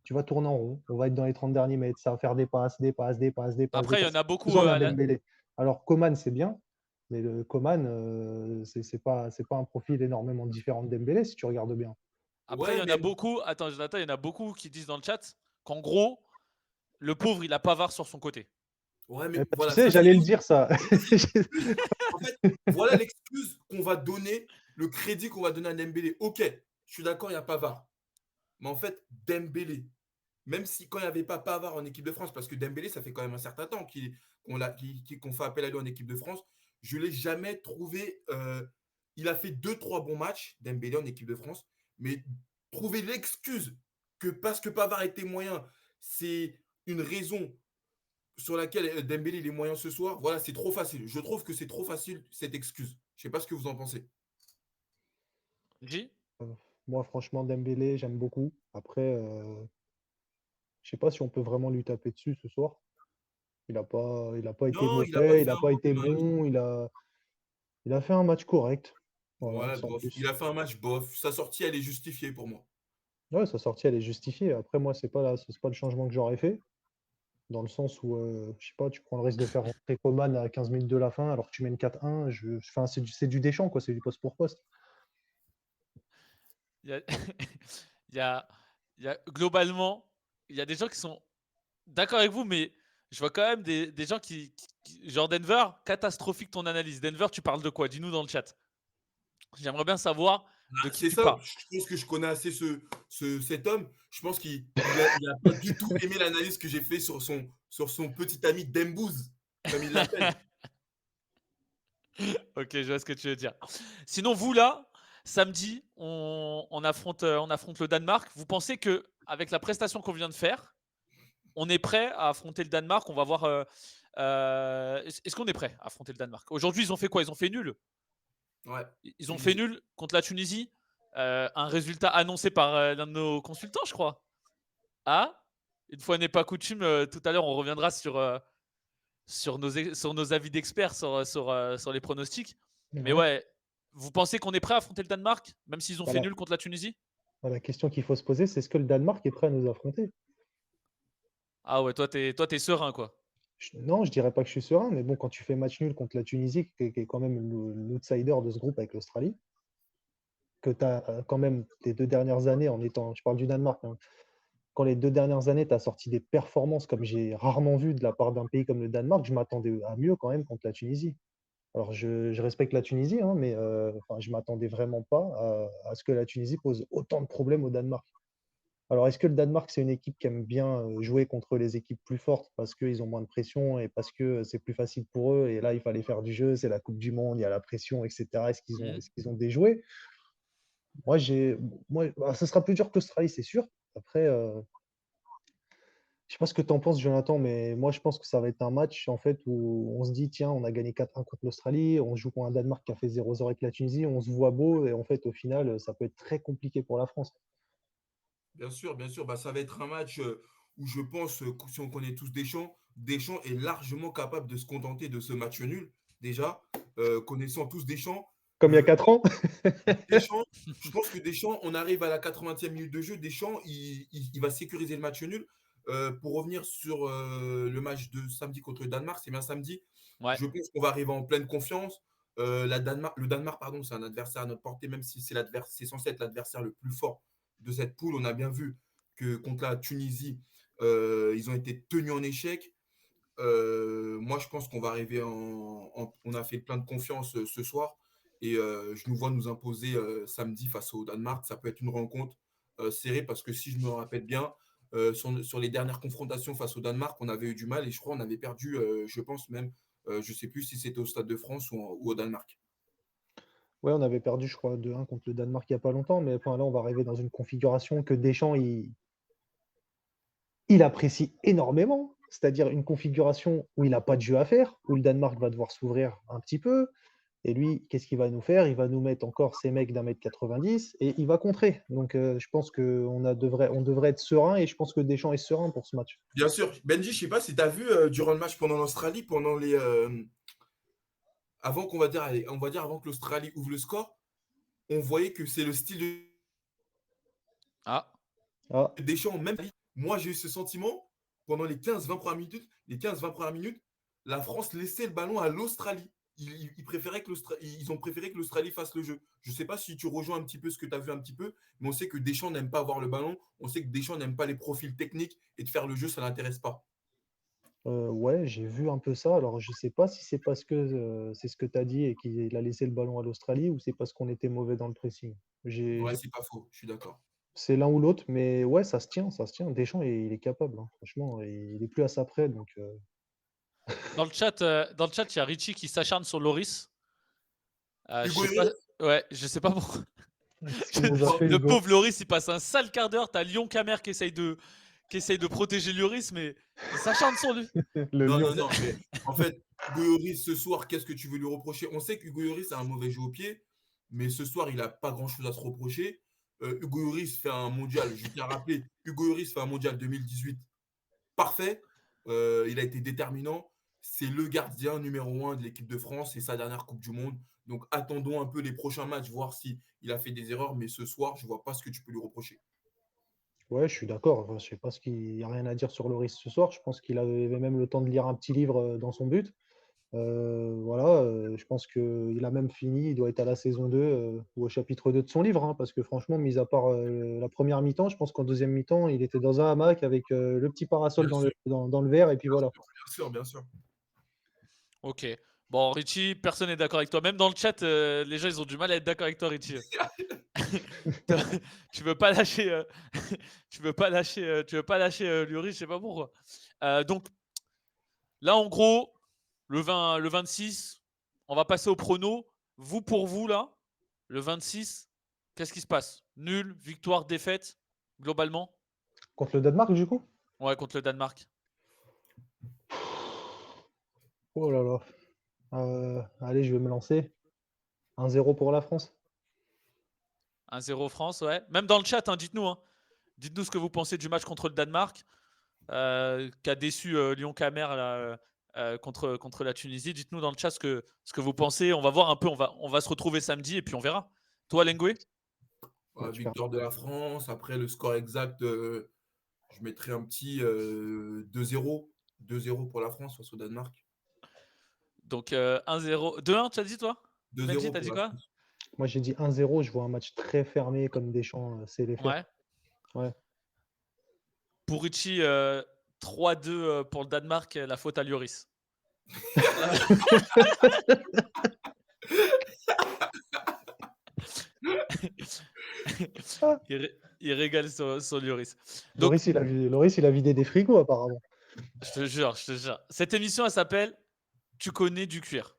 [SPEAKER 3] Tu vas tourner en rond. On va être dans les 30 derniers mètres. Ça va faire des passes, des passes, des passes, des passes, des
[SPEAKER 1] Après, il y
[SPEAKER 3] passes.
[SPEAKER 1] en a beaucoup.
[SPEAKER 3] Besoin d'un Dembélé. Alors, Coman, c'est bien. Mais le Coman, c'est pas un profil énormément différent de Dembélé si tu regardes bien.
[SPEAKER 1] Après, il
[SPEAKER 2] Ouais,
[SPEAKER 1] y en a
[SPEAKER 2] mais
[SPEAKER 1] beaucoup. Attends, Jonathan, il y en a beaucoup qui disent dans le chat qu'en gros, le pauvre, il a Pavard sur son côté.
[SPEAKER 2] Ouais,
[SPEAKER 3] Eh
[SPEAKER 2] mais
[SPEAKER 3] ben, tu
[SPEAKER 2] voilà,
[SPEAKER 3] sais,
[SPEAKER 2] ça c'est
[SPEAKER 3] j'allais le dire ça.
[SPEAKER 2] en fait, voilà l'excuse qu'on va donner, le crédit qu'on va donner à Dembélé. Ok, je suis d'accord, il y a Pavard. Mais en fait, Dembélé, même si quand il n'y avait pas Pavard en équipe de France, parce que Dembélé, ça fait quand même un certain temps qu'on fait appel à lui en équipe de France, je ne l'ai jamais trouvé. Il a fait 2-3 bons matchs, Dembélé en équipe de France, mais trouver l'excuse que parce que Pavard était moyen, c'est une raison sur laquelle Dembélé il est moyen ce soir, voilà, c'est trop facile. Je trouve que c'est trop facile cette excuse. Je sais pas ce que vous en pensez.
[SPEAKER 1] J
[SPEAKER 3] Euh, Moi, franchement, Dembélé, j'aime beaucoup. Après, je sais pas si on peut vraiment lui taper dessus ce soir. Il a pas été
[SPEAKER 2] Non, il n'a pas
[SPEAKER 3] mauvais, il
[SPEAKER 2] fait
[SPEAKER 3] n'a
[SPEAKER 2] un
[SPEAKER 3] pas
[SPEAKER 2] mauvais
[SPEAKER 3] été
[SPEAKER 2] match.
[SPEAKER 3] bon, il a fait un match correct. Voilà,
[SPEAKER 2] Ouais,
[SPEAKER 3] sans
[SPEAKER 2] bof. Il
[SPEAKER 3] plus.
[SPEAKER 2] a fait un match bof. Sa sortie, elle est justifiée pour moi.
[SPEAKER 3] Ouais, sa sortie, elle est justifiée. Après, moi, c'est pas le changement que j'aurais fait. Dans le sens où, je sais pas, tu prends le risque de faire rentrer Coman à 15 minutes de la fin alors que tu mènes 4-1. Enfin, c'est du Deschamps, quoi, c'est du poste pour poste.
[SPEAKER 1] il y a, il y a, globalement, il y a des gens qui sont d'accord avec vous, mais je vois quand même des gens genre Denver, catastrophique ton analyse. Denver, tu parles de quoi? Dis-nous dans le chat. J'aimerais bien savoir de qui
[SPEAKER 2] C'est
[SPEAKER 1] tu
[SPEAKER 2] ça,
[SPEAKER 1] parles.
[SPEAKER 2] je pense que je connais assez cet homme. Je pense qu'il a pas du tout aimé l'analyse que j'ai fait sur son petit ami Dembouz, comme il l'appelle.
[SPEAKER 1] Ok, je vois ce que tu veux dire. Sinon, vous là, samedi, on affronte le Danemark. Vous pensez que avec la prestation qu'on vient de faire, on est prêt à affronter le Danemark? On va voir. Est-ce qu'on est prêt à affronter le Danemark? Aujourd'hui, ils ont fait quoi? Ils ont fait nul.
[SPEAKER 2] Ouais,
[SPEAKER 1] Ils ont fait
[SPEAKER 2] Tunisie.
[SPEAKER 1] nul contre la Tunisie. Un résultat annoncé par l'un de nos consultants, je crois. Ah, une fois n'est pas coutume, tout à l'heure, on reviendra sur nos avis d'experts sur les pronostics. Mais
[SPEAKER 3] Ouais.
[SPEAKER 1] ouais, vous pensez qu'on est prêt à affronter le Danemark, même s'ils ont fait
[SPEAKER 3] Voilà.
[SPEAKER 1] nul contre la Tunisie?
[SPEAKER 3] La question qu'il faut se poser, c'est est-ce que le Danemark est prêt à nous affronter?
[SPEAKER 1] Ah ouais, toi, t'es serein, quoi.
[SPEAKER 3] Non, je dirais pas que je suis serein, mais bon, quand tu fais match nul contre la Tunisie, qui est quand même l'outsider de ce groupe avec l'Australie, que tu as quand même les 2 dernières années en étant, je parle du Danemark, hein, quand les 2 dernières années, tu as sorti des performances comme j'ai rarement vu de la part d'un pays comme le Danemark, je m'attendais à mieux quand même contre la Tunisie. Alors, je respecte la Tunisie, hein, mais enfin, je m'attendais vraiment pas à ce que la Tunisie pose autant de problèmes au Danemark. Alors, est-ce que le Danemark, c'est une équipe qui aime bien jouer contre les équipes plus fortes parce qu'ils ont moins de pression et parce que c'est plus facile pour eux? Et là, il fallait faire du jeu, c'est la Coupe du Monde, il y a la pression, etc. Est-ce qu'ils ont,
[SPEAKER 1] Mhm.
[SPEAKER 3] est-ce qu'ils ont déjoué? Moi, ce sera plus dur que l'Australie, c'est sûr. Après, je sais pas ce que tu en penses, Jonathan, mais moi, je pense que ça va être un match en fait où on se dit, tiens, on a gagné 4-1 contre l'Australie, on joue contre un Danemark qui a fait 0-0 avec la Tunisie, on se voit beau, et en fait, au final, ça peut être très compliqué pour la France.
[SPEAKER 2] Bien sûr, bien sûr. Bah, ça va être un match où je pense, si on connaît tous Deschamps, Deschamps est largement capable de se contenter de ce match nul. déjà, connaissant tous Deschamps.
[SPEAKER 3] Comme il y a 4 ans.
[SPEAKER 2] Deschamps, je pense que Deschamps, on arrive à la 80e minute de jeu. Deschamps, il va sécuriser le match nul. Pour revenir sur le match de samedi contre le Danemark, c'est bien samedi.
[SPEAKER 1] Ouais.
[SPEAKER 2] Je pense qu'on va arriver en pleine confiance. Le Danemark, pardon, c'est un adversaire à notre portée, même si c'est censé être l'adversaire le plus fort de cette poule. On a bien vu que contre la Tunisie, ils ont été tenus en échec. Moi, je pense qu'on va arriver on a fait plein de confiance ce soir et je nous vois nous imposer samedi face au Danemark. Ça peut être une rencontre serrée parce que si je me rappelle bien, sur les dernières confrontations face au Danemark, on avait eu du mal et je crois qu'on avait perdu, je pense même, je ne sais plus si c'était au Stade de France ou au Danemark.
[SPEAKER 3] Ouais, on avait perdu, je crois, 2-1 contre le Danemark il n'y a pas longtemps, mais enfin, là, on va arriver dans une configuration que Deschamps, il apprécie énormément. C'est-à-dire une configuration où il n'a pas de jeu à faire, où le Danemark va devoir s'ouvrir un petit peu. Et lui, qu'est-ce qu'il va nous faire? Il va nous mettre encore ces mecs d'1,90 m et il va contrer. Donc, je pense qu'on devrait être serein et je pense que Deschamps est serein pour ce match.
[SPEAKER 2] Bien sûr, Benji, je ne sais pas si tu as vu durant le match pendant l'Australie, avant qu'on va dire, allez, on va dire avant que l'Australie ouvre le score, on voyait que c'est le style de
[SPEAKER 1] Ah,
[SPEAKER 3] Ah,
[SPEAKER 2] Deschamps, même moi j'ai eu ce sentiment pendant les 15-20 premières minutes, la France laissait le ballon à l'Australie. Ils ont préféré que l'Australie fasse le jeu. Je ne sais pas si tu rejoins un petit peu ce que tu as vu un petit peu, mais on sait que Deschamps n'aime pas avoir le ballon, on sait que Deschamps n'aime pas les profils techniques et de faire le jeu, ça ne l'intéresse pas.
[SPEAKER 3] ouais, j'ai vu un peu ça. Alors, je sais pas si c'est parce que c'est ce que tu as dit et qu'il a laissé le ballon à l'Australie ou c'est parce qu'on était mauvais dans le pressing.
[SPEAKER 2] Ouais, c'est pas faux, je suis d'accord.
[SPEAKER 3] C'est l'un ou l'autre, mais ouais, ça se tient, ça se tient. Deschamps, il est capable, hein. Franchement, il est plus à sa près, donc
[SPEAKER 1] dans le chat, il y a Richie qui s'acharne sur Loris. Je
[SPEAKER 2] Hugo
[SPEAKER 1] sais pas.
[SPEAKER 2] Lloris,
[SPEAKER 1] Ouais, je sais pas pourquoi.
[SPEAKER 3] qu'est-ce qu'il nous a fait,
[SPEAKER 1] Le
[SPEAKER 3] Hugo?
[SPEAKER 1] pauvre Loris, il passe un sale quart d'heure. T'as Lyon Camer qui essaye de protéger Lloris, mais il s'acharne sur lui.
[SPEAKER 3] Le
[SPEAKER 2] non,
[SPEAKER 3] lion.
[SPEAKER 2] non, non, mais en fait, Hugo Lloris, ce soir, qu'est-ce que tu veux lui reprocher? On sait qu'Hugo Lloris a un mauvais jeu au pied, mais ce soir, il n'a pas grand-chose à se reprocher. Hugo Lloris fait un mondial, je tiens à rappeler, Hugo Lloris fait un mondial 2018 parfait. Il a été déterminant. C'est le gardien numéro 1 de l'équipe de France. C'est sa dernière Coupe du Monde. Donc attendons un peu les prochains matchs, voir s'il a fait des erreurs. Mais ce soir, je ne vois pas ce que tu peux lui reprocher.
[SPEAKER 3] Ouais, je suis d'accord. Enfin, je sais pas il y a rien à dire sur Loris ce soir. Je pense qu'il avait même le temps de lire un petit livre dans son but. Voilà, je pense qu'il a même fini, il doit être à la saison 2 ou au chapitre 2 de son livre, hein, parce que franchement, mis à part la première mi-temps, je pense qu'en deuxième mi-temps, il était dans un hamac avec le petit parasol
[SPEAKER 2] Bien sûr,
[SPEAKER 3] dans le verre, et puis
[SPEAKER 2] bien
[SPEAKER 3] voilà.
[SPEAKER 2] sûr, bien sûr, bien sûr.
[SPEAKER 1] Ok. Bon, Richie, personne n'est d'accord avec toi. Même dans le chat, les gens, ils ont du mal à être d'accord avec toi, Richie. Tu veux pas lâcher, tu veux pas lâcher Lloris, je sais pas pourquoi. Donc là, en gros, le 26, on va passer au prono. Vous, pour vous, là, le 26, qu'est-ce qui se passe? Nul, victoire, défaite, globalement?
[SPEAKER 3] Contre le Danemark, du coup?
[SPEAKER 1] Ouais, contre le Danemark.
[SPEAKER 3] Oh là là. Allez, je vais me lancer. 1-0 pour la France.
[SPEAKER 1] 1-0 France, ouais. Même dans le chat, hein, dites-nous. Hein. Dites-nous ce que vous pensez du match contre le Danemark, qui a déçu Lyon Camer là, contre la Tunisie. Dites-nous dans le chat ce que vous pensez. On va voir un peu, on va se retrouver samedi et puis on verra. Toi, Lengwe?
[SPEAKER 3] Ouais, tu perds.
[SPEAKER 2] Victoire de la France. Après, le score exact, je mettrai un petit 2-0. 2-0 pour la France face au Danemark.
[SPEAKER 1] Donc 1-0. 2-1, tu as dit toi? Benji,
[SPEAKER 2] 2-0
[SPEAKER 1] t'as
[SPEAKER 2] pour
[SPEAKER 1] dit
[SPEAKER 2] la
[SPEAKER 1] quoi?
[SPEAKER 2] France.
[SPEAKER 3] Moi, j'ai dit 1-0, je vois un match très fermé comme Deschamps sait les faire.
[SPEAKER 1] Ouais.
[SPEAKER 3] Ouais.
[SPEAKER 1] Pour Richie, 3-2 pour le Danemark, la faute à Lloris.
[SPEAKER 3] Ah,
[SPEAKER 1] Il régale sur Lloris. Donc,
[SPEAKER 3] Loris, il a vidé des frigos, apparemment.
[SPEAKER 1] je te jure, je te jure. Cette émission, elle s'appelle Tu connais du cuir.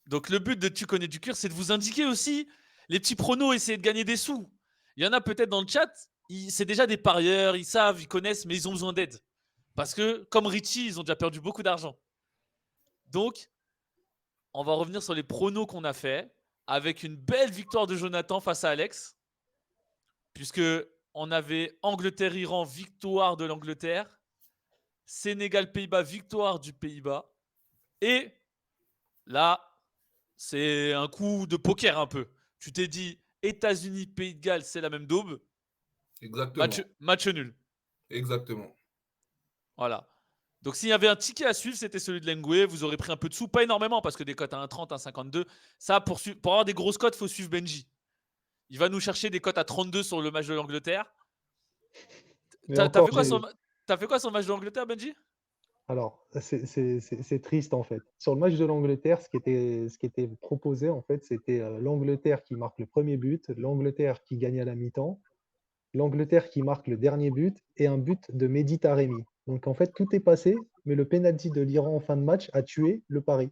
[SPEAKER 1] Donc, le but de Tu connais du cuir, c'est de vous indiquer aussi les petits pronos, essayer de gagner des sous. Il y en a peut-être dans le chat, c'est déjà des parieurs, ils savent, ils connaissent, mais ils ont besoin d'aide. Parce que, comme Richie, ils ont déjà perdu beaucoup d'argent. Donc, on va revenir sur les pronos qu'on a fait avec une belle victoire de Jonathan face à Alex, puisque on avait Angleterre-Iran, victoire de l'Angleterre, Sénégal-Pays-Bas, victoire du Pays-Bas, et Là, c'est un coup de poker un peu. Tu t'es dit États-Unis, Pays de Galles, c'est la même daube.
[SPEAKER 2] Exactement.
[SPEAKER 1] Match nul.
[SPEAKER 2] Exactement.
[SPEAKER 1] Voilà. Donc s'il y avait un ticket à suivre, c'était celui de Lengwe. Vous aurez pris un peu de sous, pas énormément parce que des cotes à 1,30, 1,52. Ça, pour avoir des grosses cotes, il faut suivre Benji. Il va nous chercher des cotes à 32 sur le match de l'Angleterre.
[SPEAKER 3] Mais
[SPEAKER 1] T'as
[SPEAKER 3] encore,
[SPEAKER 1] fait quoi sur le match de l'Angleterre, Benji?
[SPEAKER 3] alors, c'est triste en fait. Sur le match de l'Angleterre, ce qui était proposé en fait, c'était l'Angleterre qui marque le premier but, l'Angleterre qui gagne à la mi-temps, l'Angleterre qui marque le dernier but et un but de Mehdi Taremi. Donc en fait, tout est passé, mais le penalty de l'Iran en fin de match a tué le pari.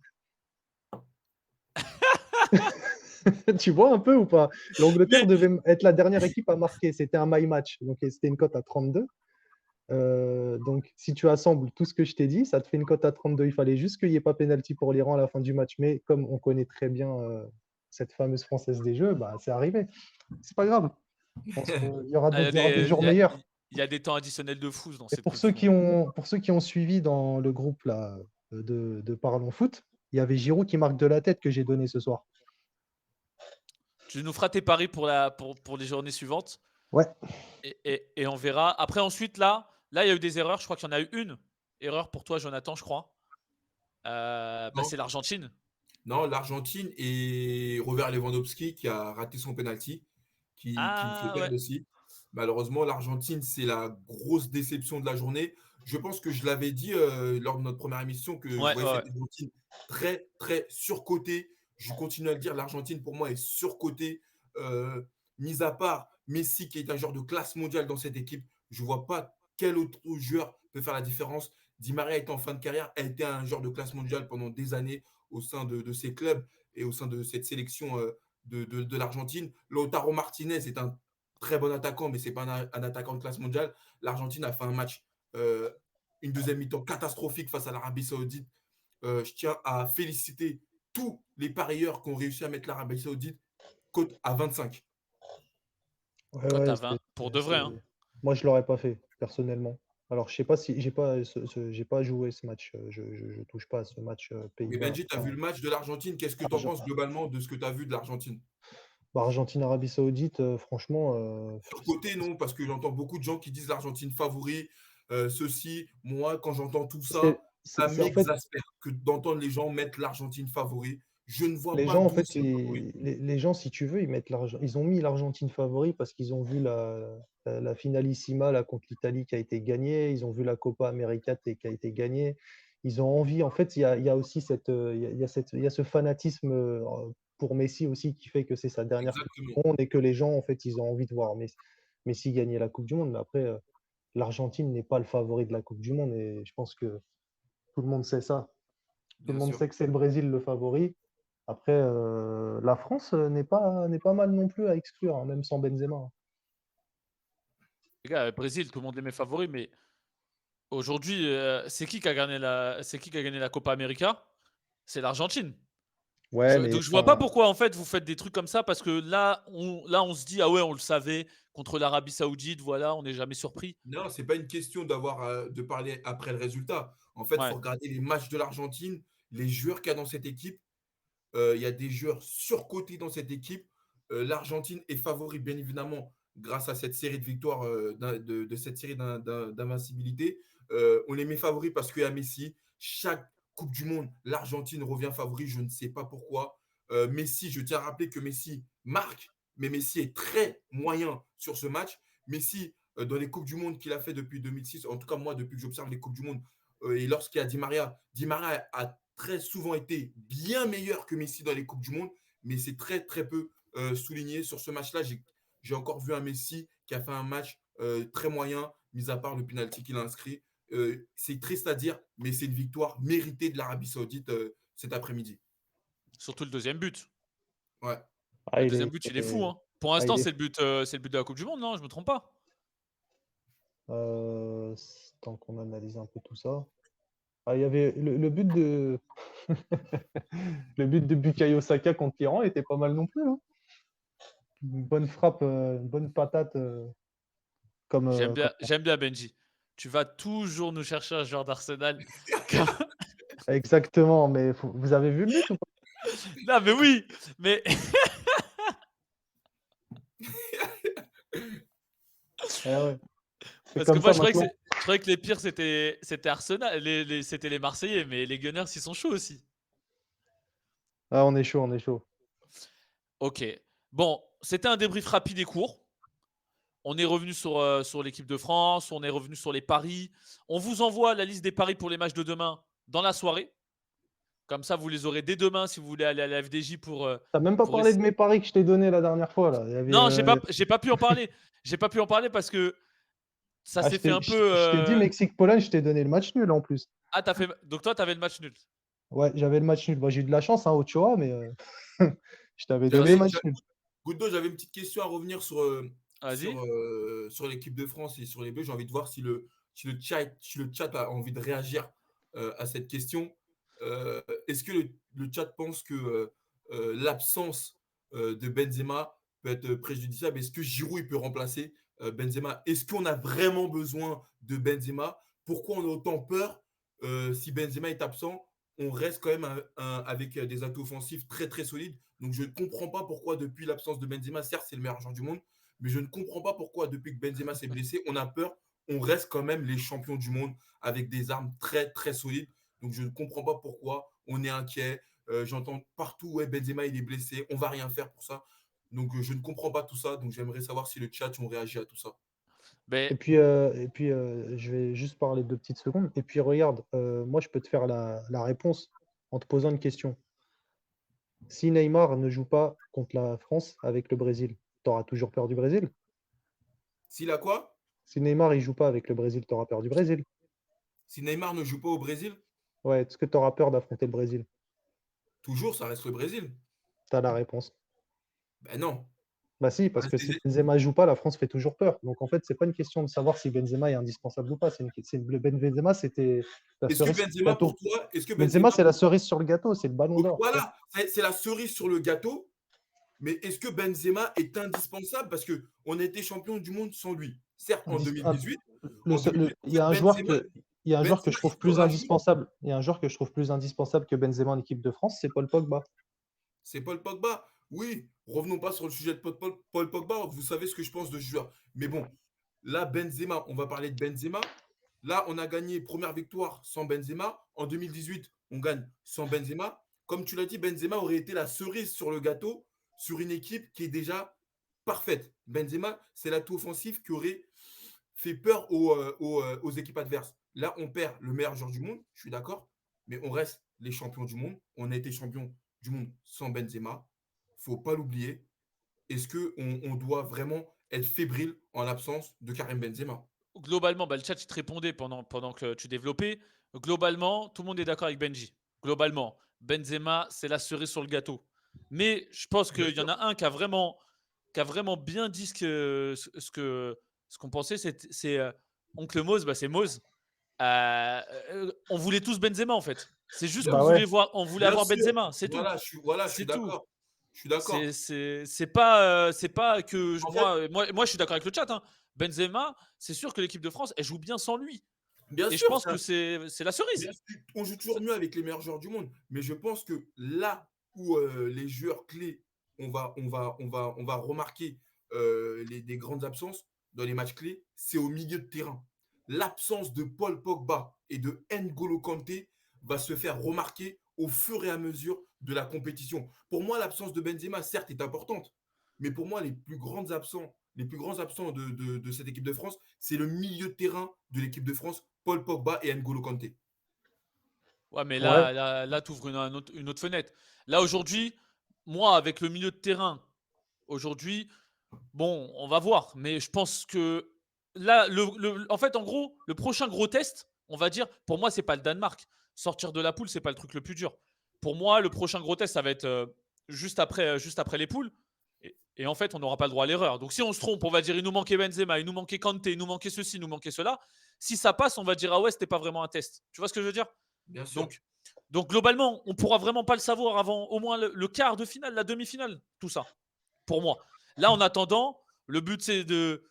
[SPEAKER 3] Tu vois un peu ou pas? L'Angleterre
[SPEAKER 1] Mais
[SPEAKER 3] devait être la dernière équipe à marquer. C'était un my match, donc c'était une cote à 32. Donc, si tu assembles tout ce que je t'ai dit, ça te fait une cote à 32. Il fallait juste qu'il n'y ait pas pénalty pour l'Iran à la fin du match. Mais comme on connaît très bien cette fameuse Française des Jeux, bah, c'est arrivé. C'est pas grave. Je pense qu'il y aura
[SPEAKER 1] il y, a
[SPEAKER 3] il y aura des
[SPEAKER 1] des-
[SPEAKER 3] jours meilleurs.
[SPEAKER 1] il y a des temps additionnels de fous dans
[SPEAKER 3] Et
[SPEAKER 1] cette
[SPEAKER 3] pour
[SPEAKER 1] Coupe
[SPEAKER 3] ceux
[SPEAKER 1] du
[SPEAKER 3] qui
[SPEAKER 1] Monde.
[SPEAKER 3] ont suivi dans le groupe là, de Parlons Foot, il y avait Giroud qui marque de la tête que j'ai donné ce soir.
[SPEAKER 1] Tu nous feras tes paris pour les journées suivantes
[SPEAKER 3] Ouais,
[SPEAKER 1] et on verra. Après, ensuite, là, il y a eu des erreurs. Je crois qu'il y en a eu une erreur pour toi, Jonathan, je crois.
[SPEAKER 2] Non,
[SPEAKER 1] C'est l'Argentine.
[SPEAKER 2] non, l'Argentine et Robert Lewandowski qui a raté son penalty, qui me fait
[SPEAKER 1] Ah ouais.
[SPEAKER 2] perdre aussi. Malheureusement, l'Argentine, c'est la grosse déception de la journée. Je pense que je l'avais dit lors de notre première émission que je
[SPEAKER 1] Ouais,
[SPEAKER 2] voyais
[SPEAKER 1] ouais, ouais.
[SPEAKER 2] cette Argentine très, très surcotée. Je continue à le dire, l'Argentine, pour moi, est surcotée. Mis à part Messi, qui est un joueur de classe mondiale dans cette équipe, je ne vois pas quel autre joueur peut faire la différence. Di Maria est en fin de carrière, a été un joueur de classe mondiale pendant des années au sein de ces clubs et au sein de cette sélection de l'Argentine. Lautaro Martinez est un très bon attaquant, mais ce n'est pas un attaquant de classe mondiale. L'Argentine a fait un match, une deuxième mi-temps catastrophique face à l'Arabie Saoudite. Je tiens à féliciter tous les parieurs qui ont réussi à mettre l'Arabie Saoudite cote à 25.
[SPEAKER 3] ouais,
[SPEAKER 1] Cote
[SPEAKER 3] ouais,
[SPEAKER 1] à 20. Pour de vrai, hein.
[SPEAKER 3] moi je l'aurais pas fait personnellement. Alors je sais pas si j'ai pas joué ce match. Je touche pas à ce match
[SPEAKER 2] Mais
[SPEAKER 3] Pays-Bas.
[SPEAKER 2] Benji, tu as vu le match de l'Argentine. Qu'est-ce que tu en
[SPEAKER 3] Arge-
[SPEAKER 2] penses globalement de ce que tu as vu de l'Argentine?
[SPEAKER 3] Argentine-Arabie Saoudite, franchement,
[SPEAKER 2] Surcoté, non, parce que j'entends beaucoup de gens qui disent l'Argentine favori, ceci. Moi, quand j'entends tout ça, ça
[SPEAKER 3] en fait,
[SPEAKER 2] m'exaspère que d'entendre les gens mettre l'Argentine favori. Je ne vois
[SPEAKER 3] les
[SPEAKER 2] pas
[SPEAKER 3] gens, en
[SPEAKER 2] d'où
[SPEAKER 3] fait,
[SPEAKER 2] c'est favori.
[SPEAKER 3] les gens, si tu veux, ils ont mis l'Argentine favori parce qu'ils ont vu la finalissima là, contre l'Italie qui a été gagnée, ils ont vu la Copa América qui a été gagnée. Ils ont envie, en fait, il y a aussi il y a ce fanatisme pour Messi aussi qui fait que c'est sa dernière Coupe
[SPEAKER 2] Exactement.
[SPEAKER 3] du Monde et que les gens, en fait, ils ont envie de voir Messi gagner la Coupe du Monde. Mais après, l'Argentine n'est pas le favori de la Coupe du Monde et je pense que tout le monde sait ça. Tout le
[SPEAKER 2] Bien
[SPEAKER 3] monde
[SPEAKER 2] sûr.
[SPEAKER 3] sait que c'est le Brésil le favori. Après, la France n'est pas mal non plus à exclure, hein, même sans Benzema, hein.
[SPEAKER 1] Les gars, le Brésil, tout le monde les met favoris, mais aujourd'hui, c'est qui qui a gagné la Copa América? C'est l'Argentine.
[SPEAKER 3] Ouais, mais
[SPEAKER 1] Donc je vois pas pourquoi en fait vous faites des trucs comme ça parce que là on se dit ah ouais on le savait contre l'Arabie Saoudite, voilà, on n'est jamais surpris.
[SPEAKER 2] Non, c'est pas une question de parler après le résultat. En fait, il faut
[SPEAKER 1] Ouais.
[SPEAKER 2] regarder les matchs de l'Argentine, les joueurs qu'il y a dans cette équipe. Il y a des joueurs surcotés dans cette équipe. L'Argentine est favori, bien évidemment, grâce à cette série de victoires, de cette série d'invincibilité. On les met favoris parce qu'il y a Messi. Chaque Coupe du Monde, l'Argentine revient favori. Je ne sais pas pourquoi. Messi, je tiens à rappeler que Messi marque, mais Messi est très moyen sur ce match. Messi, dans les Coupes du Monde qu'il a fait depuis 2006, en tout cas moi, depuis que j'observe les Coupes du Monde, et lorsqu'il y a Di Maria a très souvent été bien meilleur que Messi dans les Coupes du Monde, mais c'est très, très peu souligné. Sur ce match-là, j'ai encore vu un Messi qui a fait un match très moyen, mis à part le penalty qu'il a inscrit. C'est triste à dire, mais c'est une victoire méritée de l'Arabie Saoudite cet après-midi.
[SPEAKER 1] Surtout le deuxième but.
[SPEAKER 2] Ouais.
[SPEAKER 3] ah,
[SPEAKER 1] Le
[SPEAKER 3] il
[SPEAKER 1] deuxième
[SPEAKER 3] est,
[SPEAKER 1] but, il est fou, hein. Pour
[SPEAKER 3] ah,
[SPEAKER 1] l'instant,
[SPEAKER 3] il est,
[SPEAKER 1] c'est le but de la Coupe du Monde, non? Je me trompe pas.
[SPEAKER 3] tant qu'on analyse un peu tout ça. Ah, il y avait le but de le but de Bukayo Saka contre l'Iran était pas mal non plus, hein. Une bonne frappe, une bonne patate comme, comme
[SPEAKER 1] J'aime bien Benji. Tu vas toujours nous chercher un joueur d'Arsenal.
[SPEAKER 3] exactement. Mais vous avez vu le but ou pas?
[SPEAKER 1] Non, mais oui, mais
[SPEAKER 3] Eh ouais, c'est
[SPEAKER 1] parce que
[SPEAKER 3] comme
[SPEAKER 1] moi,
[SPEAKER 3] ça
[SPEAKER 1] je croyais que,
[SPEAKER 3] maintenant.
[SPEAKER 1] je croyais que les pires, c'était Arsenal, c'était les Marseillais, mais les Gunners, ils sont chauds aussi.
[SPEAKER 3] Ah, on est chaud, on est chaud.
[SPEAKER 1] Ok. Bon, c'était un débrief rapide et court. On est revenu sur l'équipe de France, on est revenu sur les paris. On vous envoie la liste des paris pour les matchs de demain dans la soirée. Comme ça, vous les aurez dès demain si vous voulez aller à la FDJ
[SPEAKER 3] T'as même pas
[SPEAKER 1] pour
[SPEAKER 3] parlé de
[SPEAKER 1] essayer.
[SPEAKER 3] mes paris que je t'ai donnés la dernière fois là. Il y avait,
[SPEAKER 1] Non, j'ai pas pu en parler. J'ai pas pu en parler parce que ça
[SPEAKER 3] ah,
[SPEAKER 1] s'est fait un peu.
[SPEAKER 3] je t'ai dit Mexique-Pologne, je t'ai donné le match nul en plus.
[SPEAKER 1] Ah, t'as fait. Donc toi, t'avais le match nul.
[SPEAKER 3] Ouais, j'avais le match nul. Bah, j'ai eu de la chance, hein, Ochoa, mais je t'avais
[SPEAKER 1] Bien
[SPEAKER 3] donné le
[SPEAKER 1] sûr.
[SPEAKER 3] match nul.
[SPEAKER 2] Goudo, j'avais une petite question à revenir
[SPEAKER 1] Vas-y.
[SPEAKER 2] sur l'équipe de France et sur les Bleus. J'ai envie de voir si le chat a envie de réagir à cette question. Est-ce que le chat pense que l'absence de Benzema peut être préjudiciable? Est-ce que Giroud il peut remplacer Benzema? Est-ce qu'on a vraiment besoin de Benzema? Pourquoi on a autant peur si Benzema est absent? On reste quand même avec des atouts offensifs très très solides. Donc je ne comprends pas pourquoi depuis l'absence de Benzema, certes c'est le meilleur joueur du monde, mais je ne comprends pas pourquoi depuis que Benzema s'est blessé, on a peur. On reste quand même les champions du monde avec des armes très très solides. Donc je ne comprends pas pourquoi on est inquiet. J'entends partout, ouais, Benzema il est blessé, on va rien faire pour ça. Donc je ne comprends pas tout ça. Donc j'aimerais savoir si le chat ont réagi à tout ça.
[SPEAKER 1] Ben,
[SPEAKER 3] Et puis je vais juste parler 2 petites secondes. Et puis regarde, moi je peux te faire la réponse en te posant une question. Si Neymar ne joue pas contre la France avec le Brésil, tu auras toujours peur du Brésil?
[SPEAKER 2] S'il a quoi?
[SPEAKER 3] Si Neymar il joue pas avec le Brésil, tu auras peur du Brésil?
[SPEAKER 2] Si Neymar ne joue pas au Brésil,
[SPEAKER 3] Ouais, est-ce que tu auras peur d'affronter le Brésil?
[SPEAKER 2] toujours ça reste le Brésil.
[SPEAKER 3] Tu as la réponse.
[SPEAKER 2] Ben non.
[SPEAKER 3] Bah si, parce
[SPEAKER 2] Ben,
[SPEAKER 3] que si Benzema joue pas, la France fait toujours peur. Donc en fait, c'est pas une question de savoir si Benzema est indispensable ou pas. Le Benzema, c'était la
[SPEAKER 2] Est-ce que
[SPEAKER 3] cerise sur le
[SPEAKER 2] Benzema pour
[SPEAKER 3] gâteau.
[SPEAKER 2] toi, est-ce que
[SPEAKER 3] Benzema,
[SPEAKER 2] Benzema
[SPEAKER 3] c'est la cerise sur le gâteau, c'est le ballon d'or.
[SPEAKER 2] voilà, c'est la cerise sur le gâteau. Mais est-ce que Benzema est indispensable? Parce qu'on a été champion du monde sans lui. Certes, en 2018,
[SPEAKER 3] Il y a un joueur
[SPEAKER 2] Benzema,
[SPEAKER 3] que, il y a un joueur que
[SPEAKER 2] Benzema,
[SPEAKER 3] je
[SPEAKER 2] il
[SPEAKER 3] trouve
[SPEAKER 2] te
[SPEAKER 3] plus
[SPEAKER 2] rajoute,
[SPEAKER 3] indispensable. Il y a un joueur que je trouve plus indispensable que Benzema en équipe de France, c'est Paul Pogba.
[SPEAKER 2] c'est Paul Pogba. Oui, revenons pas sur le sujet de Paul Pogba. Vous savez ce que je pense de ce joueur. Mais bon, là, Benzema, on va parler de Benzema. Là, on a gagné première victoire sans Benzema. En 2018, on gagne sans Benzema. Comme tu l'as dit, Benzema aurait été la cerise sur le gâteau sur une équipe qui est déjà parfaite. Benzema, c'est l'atout offensif qui aurait fait peur aux équipes adverses. Là, on perd le meilleur joueur du monde, je suis d'accord, mais on reste les champions du monde. On a été champion du monde sans Benzema. Il ne faut pas l'oublier. Est-ce qu'on doit vraiment être fébrile en l'absence de Karim Benzema?
[SPEAKER 1] globalement, bah, le chat, il te répondait pendant que tu développais. Globalement, tout le monde est d'accord avec Benji. Globalement, Benzema, c'est la cerise sur le gâteau. Mais je pense
[SPEAKER 2] Bien
[SPEAKER 1] qu'il y en
[SPEAKER 2] sûr.
[SPEAKER 1] a un qui a vraiment bien dit ce qu'on pensait. C'est Oncle Moz, bah, c'est Moz. On voulait tous Benzema en fait. C'est juste qu'on
[SPEAKER 3] Bah ouais.
[SPEAKER 1] voulait
[SPEAKER 2] Bien
[SPEAKER 1] avoir
[SPEAKER 2] sûr.
[SPEAKER 1] Benzema, c'est tout.
[SPEAKER 2] Je suis
[SPEAKER 1] C'est tout.
[SPEAKER 2] d'accord. Je suis d'accord.
[SPEAKER 1] C'est pas que
[SPEAKER 2] En fait,
[SPEAKER 1] moi je suis d'accord avec le chat, hein. Benzema, c'est sûr que l'équipe de France elle joue bien sans lui
[SPEAKER 2] bien
[SPEAKER 1] et je
[SPEAKER 2] sûr,
[SPEAKER 1] pense que c'est la cerise.
[SPEAKER 2] on joue toujours mieux avec les meilleurs joueurs du monde. Mais je pense que là où les joueurs clés, on va remarquer des grandes absences dans les matchs clés, c'est au milieu de terrain. L'absence de Paul Pogba et de N'Golo Kanté va se faire remarquer au fur et à mesure de la compétition. Pour moi, l'absence de Benzema, certes, est importante. Mais pour moi, les plus grands absents de cette équipe de France, c'est le milieu de terrain de l'équipe de France, Paul Pogba et N'Golo Kanté.
[SPEAKER 1] Ouais, mais
[SPEAKER 3] Ouais.
[SPEAKER 1] là tu ouvres une autre fenêtre. Là aujourd'hui, moi avec le milieu de terrain aujourd'hui, bon, on va voir, mais je pense que là en fait en gros, le prochain gros test, on va dire pour moi c'est pas le Danemark. Sortir de la poule, c'est pas le truc le plus dur. Pour moi, le prochain gros test ça va être juste après les poules. Et en fait, on n'aura pas le droit à l'erreur. Donc si on se trompe, on va dire il nous manquait Benzema, il nous manquait Kanté, il nous manquait ceci, il nous manquait cela. Si ça passe, on va dire ah ouais, c'était pas vraiment un test. Tu vois ce que je veux dire?
[SPEAKER 2] Bien sûr.
[SPEAKER 1] Donc, donc globalement, on pourra vraiment pas le savoir avant au moins le quart de finale, la demi-finale, tout ça. Pour moi. Là, en attendant, le but c'est de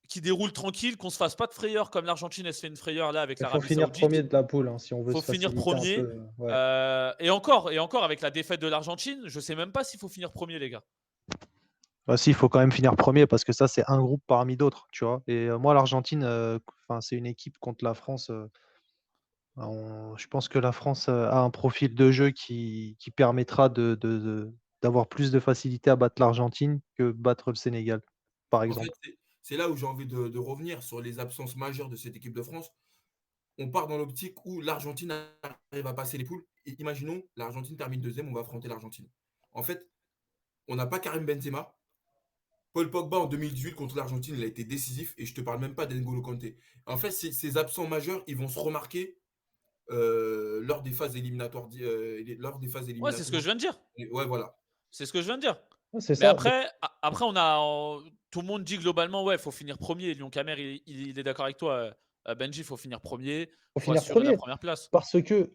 [SPEAKER 1] qui déroule tranquille, qu'on se fasse pas de frayeur comme l'Argentine, elle se fait une frayeur là avec
[SPEAKER 3] Il faut
[SPEAKER 1] l'Arabie
[SPEAKER 3] finir
[SPEAKER 1] Saoudite.
[SPEAKER 3] premier de la poule hein, si on veut
[SPEAKER 1] Faut
[SPEAKER 3] se
[SPEAKER 1] finir
[SPEAKER 3] faciliter un
[SPEAKER 1] premier.
[SPEAKER 3] peu. Ouais.
[SPEAKER 1] Et encore avec la défaite de l'Argentine, je sais même pas s'il faut finir premier, les gars.
[SPEAKER 3] Bah, si, il faut quand même finir premier parce que ça, c'est un groupe parmi d'autres, tu vois. Et moi, l'Argentine, c'est une équipe contre la France. Je pense que la France a un profil de jeu qui permettra d'avoir plus de facilité à battre l'Argentine que battre le Sénégal, par
[SPEAKER 2] En fait,
[SPEAKER 3] exemple.
[SPEAKER 2] c'est là où j'ai envie de revenir sur les absences majeures de cette équipe de France. On part dans l'optique où l'Argentine arrive à passer les poules. Et imaginons, l'Argentine termine deuxième, on va affronter l'Argentine. En fait, on n'a pas Karim Benzema. Paul Pogba en 2018 contre l'Argentine, il a été décisif. Et je ne te parle même pas d'N'Golo Kanté. En fait, ces absents majeurs, ils vont se remarquer lors des phases éliminatoires.
[SPEAKER 1] Ouais, c'est ce que je viens de dire.
[SPEAKER 2] Ouais, voilà.
[SPEAKER 1] C'est ce que je viens de dire.
[SPEAKER 3] Ouais, c'est
[SPEAKER 1] Mais
[SPEAKER 3] ça.
[SPEAKER 1] après, tout le monde dit globalement, ouais, il faut finir premier. Lyon Camer, il est d'accord avec toi. Benji, il faut finir premier.
[SPEAKER 3] Il faut
[SPEAKER 1] Il faut
[SPEAKER 3] finir
[SPEAKER 1] assurer la
[SPEAKER 3] premier.
[SPEAKER 1] première place.
[SPEAKER 3] Parce que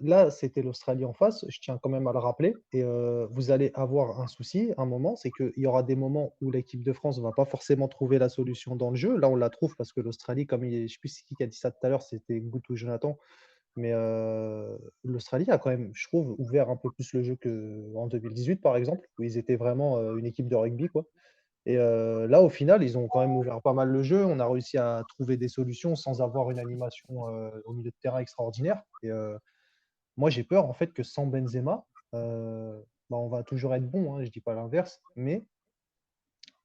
[SPEAKER 3] là, c'était l'Australie en face, je tiens quand même à le rappeler. Et vous allez avoir un souci, un moment, c'est qu'il y aura des moments où l'équipe de France ne va pas forcément trouver la solution dans le jeu. Là, on la trouve parce que l'Australie, je ne sais plus qui a dit ça tout à l'heure, c'était Gout ou Jonathan, mais l'Australie a quand même, je trouve, ouvert un peu plus le jeu qu'en 2018, par exemple, où ils étaient vraiment une équipe de rugby, quoi. Et là, au final, ils ont quand même ouvert pas mal le jeu. On a réussi à trouver des solutions sans avoir une animation au milieu de terrain extraordinaire. Et moi, j'ai peur en fait que sans Benzema, on va toujours être bon, hein, je dis pas l'inverse, mais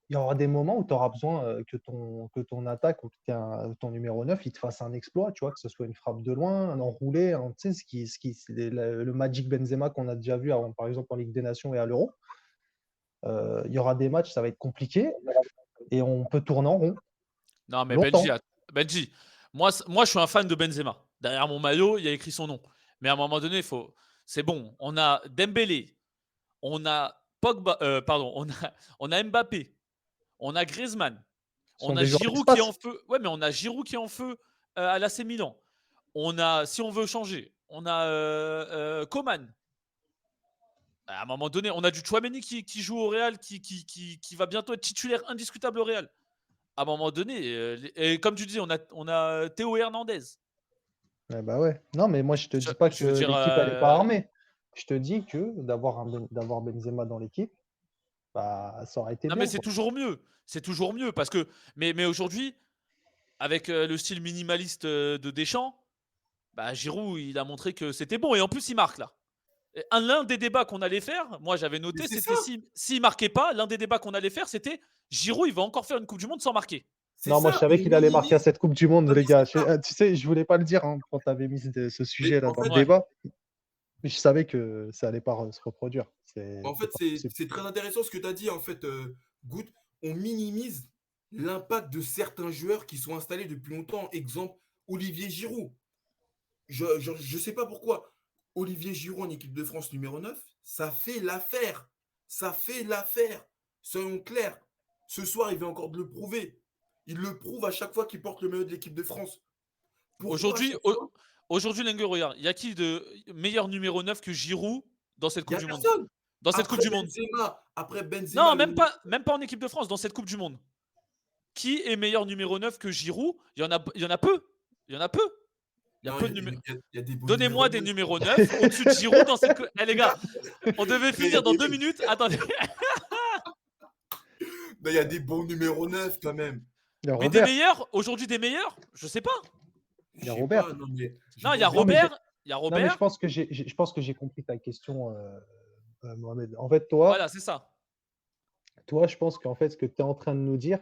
[SPEAKER 3] il y aura des moments où tu auras besoin que ton attaque ou que ton numéro 9 il te fasse un exploit, tu vois, que ce soit une frappe de loin, un enroulé, tu sais, c'est le Magic Benzema qu'on a déjà vu, par exemple, en Ligue des Nations et à l'Euro. Il y aura des matchs, ça va être compliqué et on peut tourner en rond
[SPEAKER 1] Non, mais
[SPEAKER 3] longtemps.
[SPEAKER 1] Benji, moi, je suis un fan de Benzema. Derrière mon maillot, il y a écrit son nom. Mais à un moment donné, c'est bon. On a Dembélé, on a Pogba, on a Mbappé, on a Griezmann,
[SPEAKER 3] Ce sont
[SPEAKER 1] on a
[SPEAKER 3] des joueurs
[SPEAKER 1] Giroud qui est
[SPEAKER 3] d'espace.
[SPEAKER 1] en feu. Ouais, mais on a Giroud qui est en feu à l'AC Milan. On a, si on veut changer, on a Coman. À un moment donné, on a du Tchouaméni qui joue au Real, qui va bientôt être titulaire indiscutable au Real. À un moment donné, et comme tu dis, on a Théo Hernandez.
[SPEAKER 3] Bah ouais. Non, mais moi, je te dis pas
[SPEAKER 1] Je
[SPEAKER 3] que
[SPEAKER 1] veux dire,
[SPEAKER 3] l'équipe, elle est pas armée. Je te dis que d'avoir Benzema dans l'équipe, bah, ça aurait été
[SPEAKER 1] non, mais
[SPEAKER 3] bien,
[SPEAKER 1] c'est
[SPEAKER 3] quoi.
[SPEAKER 1] toujours mieux. C'est toujours mieux parce que, mais aujourd'hui, avec le style minimaliste de Deschamps, bah, Giroud, il a montré que c'était bon. Et en plus, il marque là. L'un des débats qu'on allait faire, moi j'avais
[SPEAKER 2] Mais
[SPEAKER 1] noté,
[SPEAKER 2] c'est
[SPEAKER 1] c'était
[SPEAKER 2] ça,
[SPEAKER 1] s'il marquait pas, l'un des débats qu'on allait faire, c'était Giroud, il va encore faire une Coupe du Monde sans marquer.
[SPEAKER 2] c'est
[SPEAKER 3] Non, moi, je
[SPEAKER 2] ça.
[SPEAKER 3] savais
[SPEAKER 2] On
[SPEAKER 3] qu'il allait marquer à
[SPEAKER 2] minimise.
[SPEAKER 3] cette Coupe du Monde,
[SPEAKER 2] Non,
[SPEAKER 3] les
[SPEAKER 2] mais
[SPEAKER 3] gars.
[SPEAKER 2] c'est ça.
[SPEAKER 3] Tu sais, je voulais pas le dire hein, quand tu avais mis ce
[SPEAKER 2] Mais
[SPEAKER 3] sujet-là
[SPEAKER 2] en
[SPEAKER 3] dans le
[SPEAKER 2] fait,
[SPEAKER 1] Ouais.
[SPEAKER 3] débat. Mais je savais que ça allait pas se reproduire.
[SPEAKER 2] en
[SPEAKER 3] C'est
[SPEAKER 2] fait
[SPEAKER 3] pas
[SPEAKER 2] c'est
[SPEAKER 3] possible.
[SPEAKER 2] c'est très intéressant ce que tu as dit, en fait, Good. On minimise l'impact de certains joueurs qui sont installés depuis longtemps. Exemple, Olivier Giroud. Je sais pas pourquoi. Olivier Giroud en équipe de France numéro 9, ça fait l'affaire. Ça fait l'affaire. Soyons clairs. Ce soir, il vient encore de le prouver. Il le prouve à chaque fois qu'il porte le maillot de l'équipe de France. Pourquoi à
[SPEAKER 1] Aujourd'hui,
[SPEAKER 2] chaque fois
[SPEAKER 1] aujourd'hui, Lengue, regarde, il y a qui de meilleur numéro 9 que Giroud dans cette
[SPEAKER 2] il n'y
[SPEAKER 1] Coupe
[SPEAKER 2] a
[SPEAKER 1] du Monde?
[SPEAKER 2] personne.
[SPEAKER 1] Dans cette Coupe du Monde.
[SPEAKER 2] Après Benzema,
[SPEAKER 1] Non, même pas en équipe de France, dans cette Coupe du Monde. Qui est meilleur numéro 9 que Giroud? Il y en a peu. Il y en a peu. Il y a
[SPEAKER 2] non,
[SPEAKER 1] peu de numéros.
[SPEAKER 2] il y a des beaux numéros
[SPEAKER 1] Donnez-moi des
[SPEAKER 2] 9.
[SPEAKER 1] numéros 9 au-dessus de Giroud dans cette. Eh les gars, on devait
[SPEAKER 2] Mais il y a
[SPEAKER 1] finir dans
[SPEAKER 2] des,
[SPEAKER 1] 2 minutes. Attendez.
[SPEAKER 2] mais il y a des bons numéros 9 quand même.
[SPEAKER 3] Il y a
[SPEAKER 1] Mais des
[SPEAKER 3] Robert.
[SPEAKER 1] meilleurs, aujourd'hui des meilleurs, je sais pas.
[SPEAKER 3] Il y a
[SPEAKER 2] Je sais
[SPEAKER 3] Robert.
[SPEAKER 2] pas, non, mais je
[SPEAKER 1] Non, il y a
[SPEAKER 2] pense
[SPEAKER 3] Non, mais
[SPEAKER 1] Robert. Il y a
[SPEAKER 3] non, mais je
[SPEAKER 1] Robert.
[SPEAKER 3] pense que j'ai compris ta question, Mohamed. En fait, toi,
[SPEAKER 1] Voilà, c'est ça.
[SPEAKER 3] je pense qu'en fait, ce que tu es en train de nous dire,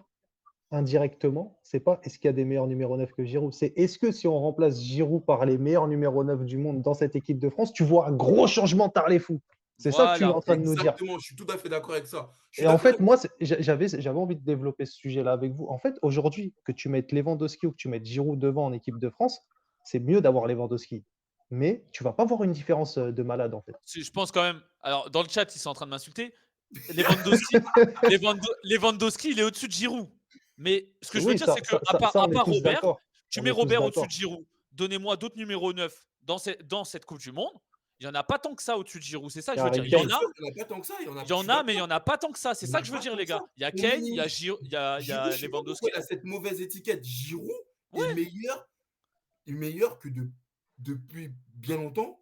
[SPEAKER 3] indirectement, c'est pas est-ce qu'il y a des meilleurs numéros 9 que Giroud, c'est est-ce que si on remplace Giroud par les meilleurs numéros 9 du monde dans cette équipe de France, tu vois un gros changement de les fous. C'est ça que tu es
[SPEAKER 1] Voilà.
[SPEAKER 3] en train de nous dire.
[SPEAKER 2] exactement, je suis tout à fait d'accord avec ça. Je suis
[SPEAKER 3] Et en
[SPEAKER 2] d'accord
[SPEAKER 3] fait,
[SPEAKER 2] avec
[SPEAKER 3] moi, j'avais envie de développer ce sujet-là avec vous. En fait, aujourd'hui, que tu mettes Lewandowski ou que tu mettes Giroud devant en équipe de France, c'est mieux d'avoir Lewandowski. Mais tu vas pas voir une différence de malade, en fait.
[SPEAKER 1] Je pense quand même. Alors, dans le chat, ils sont en train de m'insulter. Lewandowski, il est au-dessus de Giroud. Mais ce que je veux
[SPEAKER 3] Oui,
[SPEAKER 1] dire, c'est que
[SPEAKER 3] ça,
[SPEAKER 1] à
[SPEAKER 3] on est
[SPEAKER 1] part
[SPEAKER 3] tous
[SPEAKER 1] Robert,
[SPEAKER 3] d'accord.
[SPEAKER 1] tu
[SPEAKER 3] On
[SPEAKER 1] mets
[SPEAKER 3] est tous
[SPEAKER 1] Robert au-dessus
[SPEAKER 3] d'accord.
[SPEAKER 1] de Giroud. Donnez-moi d'autres numéros 9 dans cette Coupe du Monde. Il y en a pas tant que ça au-dessus de Giroud. C'est ça que
[SPEAKER 3] Il y
[SPEAKER 1] je
[SPEAKER 3] a
[SPEAKER 1] veux dire.
[SPEAKER 3] Harry
[SPEAKER 1] Il y
[SPEAKER 3] Kane.
[SPEAKER 1] en a,
[SPEAKER 2] Il n'y en a pas tant que ça.
[SPEAKER 1] il y en a, mais il y en a pas tant que ça. C'est
[SPEAKER 2] Il y
[SPEAKER 1] ça
[SPEAKER 2] en
[SPEAKER 1] que
[SPEAKER 2] a
[SPEAKER 1] je veux
[SPEAKER 2] pas
[SPEAKER 1] dire,
[SPEAKER 2] tant
[SPEAKER 1] les
[SPEAKER 2] que ça.
[SPEAKER 1] gars. Il y a
[SPEAKER 2] On
[SPEAKER 1] Kane, il y a
[SPEAKER 2] minimise.
[SPEAKER 1] Giroud, il y a
[SPEAKER 2] Giroud, je sais pas pourquoi
[SPEAKER 1] Lewandowski.
[SPEAKER 2] il a cette mauvaise étiquette. Giroud
[SPEAKER 1] Ouais.
[SPEAKER 2] est meilleur que depuis bien longtemps,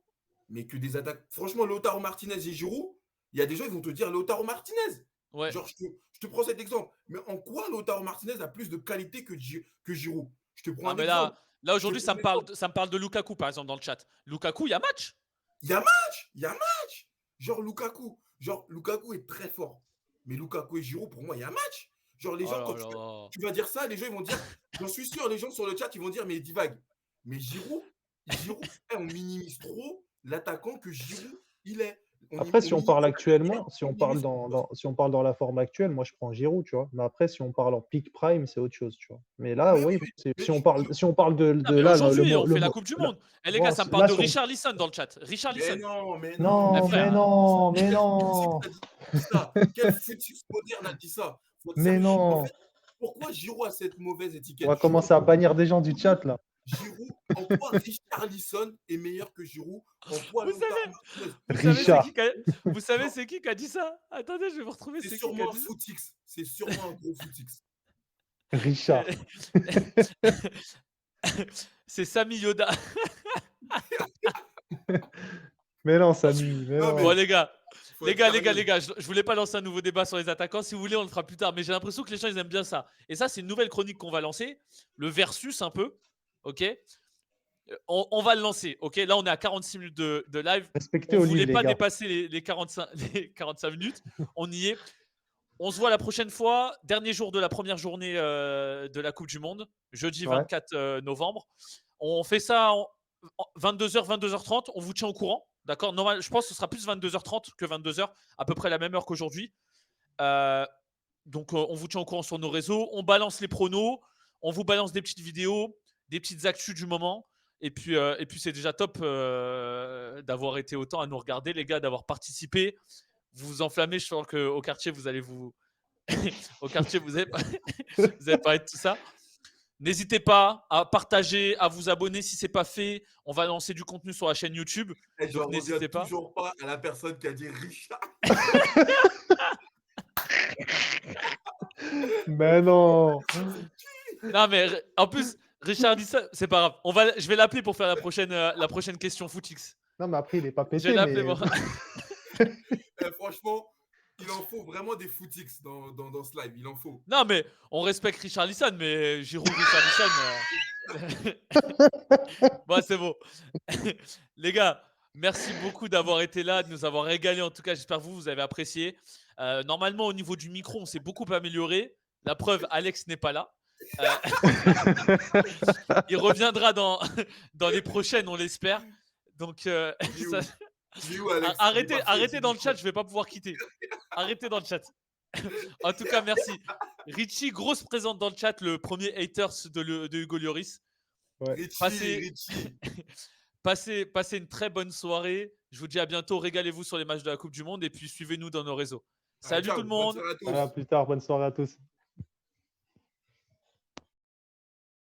[SPEAKER 2] mais que des attaques. Franchement, Lautaro Martinez et Giroud, il y a des gens qui vont te dire Lautaro Martinez.
[SPEAKER 1] Ouais.
[SPEAKER 2] Genre, je te prends cet exemple. Mais en quoi Lautaro Martinez a plus de qualité que Giroud? Je te prends
[SPEAKER 1] Ah,
[SPEAKER 2] un
[SPEAKER 1] mais
[SPEAKER 2] exemple.
[SPEAKER 1] là aujourd'hui, ça me parle de Lukaku, par exemple, dans le chat. Lukaku, il y a match.
[SPEAKER 2] Il y a match. Genre, Lukaku est très fort. Mais Lukaku et Giroud, pour moi, il y a match. Genre, les gens, quand tu vas dire ça, les gens, ils vont dire, j'en suis sûr, les gens sur le chat, ils vont dire, mais il divague. Mais Giroud, on minimise trop l'attaquant que Giroud, il est.
[SPEAKER 3] Après, si on parle actuellement, si on parle
[SPEAKER 2] minimise
[SPEAKER 3] dans la forme actuelle, moi je prends Giroud, tu vois. Mais après, si on parle en peak prime, c'est autre chose, tu vois. Mais là,
[SPEAKER 2] Mais
[SPEAKER 3] oui,
[SPEAKER 2] oui,
[SPEAKER 3] si
[SPEAKER 2] mais
[SPEAKER 3] on parle de
[SPEAKER 1] Ah, mais
[SPEAKER 3] là,
[SPEAKER 1] aujourd'hui, on fait la Coupe du Monde. Et les gars, ça me parle
[SPEAKER 3] là,
[SPEAKER 1] de
[SPEAKER 3] si on-
[SPEAKER 1] Richarlison dans le chat. Richarlison.
[SPEAKER 2] mais
[SPEAKER 3] Non,
[SPEAKER 1] Eh, frère.
[SPEAKER 3] mais non.
[SPEAKER 2] Quel footix moderne a dit ça? Faut être
[SPEAKER 3] Mais
[SPEAKER 2] sérieux.
[SPEAKER 3] non.
[SPEAKER 2] En fait, pourquoi Giroud a cette mauvaise étiquette?
[SPEAKER 3] On va commencer à bannir des gens du chat là.
[SPEAKER 2] Giroud, en quoi Richarlison est meilleur que Giroud? En quoi
[SPEAKER 1] Vous
[SPEAKER 2] Lautaro
[SPEAKER 1] savez-
[SPEAKER 2] Martinez?
[SPEAKER 1] Vous savez c'est qui a dit ça? Attendez, je vais vous retrouver.
[SPEAKER 2] C'est
[SPEAKER 1] C'est qui qui a
[SPEAKER 2] sûrement un
[SPEAKER 1] dit ça?
[SPEAKER 2] footix. C'est sûrement un gros footix.
[SPEAKER 3] Richard.
[SPEAKER 1] C'est Sami Yoda.
[SPEAKER 3] Mais non, Samy. Mais
[SPEAKER 2] Non,
[SPEAKER 3] non.
[SPEAKER 2] mais-
[SPEAKER 1] Bon, les gars,
[SPEAKER 2] Faut
[SPEAKER 1] les
[SPEAKER 2] être
[SPEAKER 1] gars,
[SPEAKER 2] sérieux.
[SPEAKER 1] je voulais pas lancer un nouveau débat sur les attaquants. Si vous voulez, on le fera plus tard. Mais j'ai l'impression que les gens, ils aiment bien ça. Et ça, c'est une nouvelle chronique qu'on va lancer. Le versus, un peu. OK? On va le lancer. OK? Là, on est à 46 minutes de live.
[SPEAKER 3] Respectez
[SPEAKER 1] On
[SPEAKER 3] Olive,
[SPEAKER 1] voulait
[SPEAKER 3] les
[SPEAKER 1] pas
[SPEAKER 3] gars.
[SPEAKER 1] dépasser les 45 minutes. On y est. On se voit la prochaine fois. Dernier jour de la première journée de la Coupe du Monde. Jeudi
[SPEAKER 3] Ouais.
[SPEAKER 1] 24 novembre. On fait ça 22h, 22h30. On vous tient au courant. D'accord? Normal, je pense que ce sera plus 22h30 que 22h. À peu près la même heure qu'aujourd'hui. Donc, on vous tient au courant sur nos réseaux. On balance les pronos. On vous balance des petites vidéos, des petites actus du moment. Et puis c'est déjà top d'avoir été autant à nous regarder, les gars, d'avoir participé. Vous vous enflammez. Je sens qu'au quartier, vous allez vous. Au quartier, vous allez parler de tout ça. N'hésitez pas à partager, à vous abonner si ce n'est pas fait. On va lancer du contenu sur la chaîne YouTube.
[SPEAKER 2] Et je
[SPEAKER 1] Donc, n'hésitez
[SPEAKER 2] reviens
[SPEAKER 1] pas.
[SPEAKER 2] toujours pas à la personne qui a dit Richard.
[SPEAKER 3] Mais non.
[SPEAKER 1] Non, mais en plus, Richard dit ça, c'est pas grave. Je vais l'appeler pour faire la prochaine question Footix.
[SPEAKER 3] Non, mais après, il est pas
[SPEAKER 1] Je vais
[SPEAKER 3] pété.
[SPEAKER 1] l'appeler.
[SPEAKER 3] Mais...
[SPEAKER 1] Moi.
[SPEAKER 2] Franchement, il en faut vraiment des footix dans ce live. Il en faut.
[SPEAKER 1] Non, mais on respecte Richarlison, mais Giroud, Richarlison. Bon, c'est bon. Les gars, merci beaucoup d'avoir été là, de nous avoir régalé. En tout cas, j'espère que vous avez apprécié. Normalement, au niveau du micro, on s'est beaucoup amélioré. La preuve, Alex n'est pas là. Il reviendra dans les prochaines, on l'espère. Donc, arrêtez dans le chat, je vais pas pouvoir quitter. Arrêtez dans le chat. En tout cas, merci. Richie, grosse présente dans le chat, le premier haters de Hugo Lloris.
[SPEAKER 3] Ouais.
[SPEAKER 2] Richie.
[SPEAKER 1] Passez une très bonne soirée. Je vous dis à bientôt. Régalez-vous sur les matchs de la Coupe du Monde et puis suivez-nous dans nos réseaux. Salut
[SPEAKER 2] ciao,
[SPEAKER 1] tout le monde.
[SPEAKER 2] bonne soirée à tous.
[SPEAKER 3] Voilà, plus tard. Bonne soirée à tous.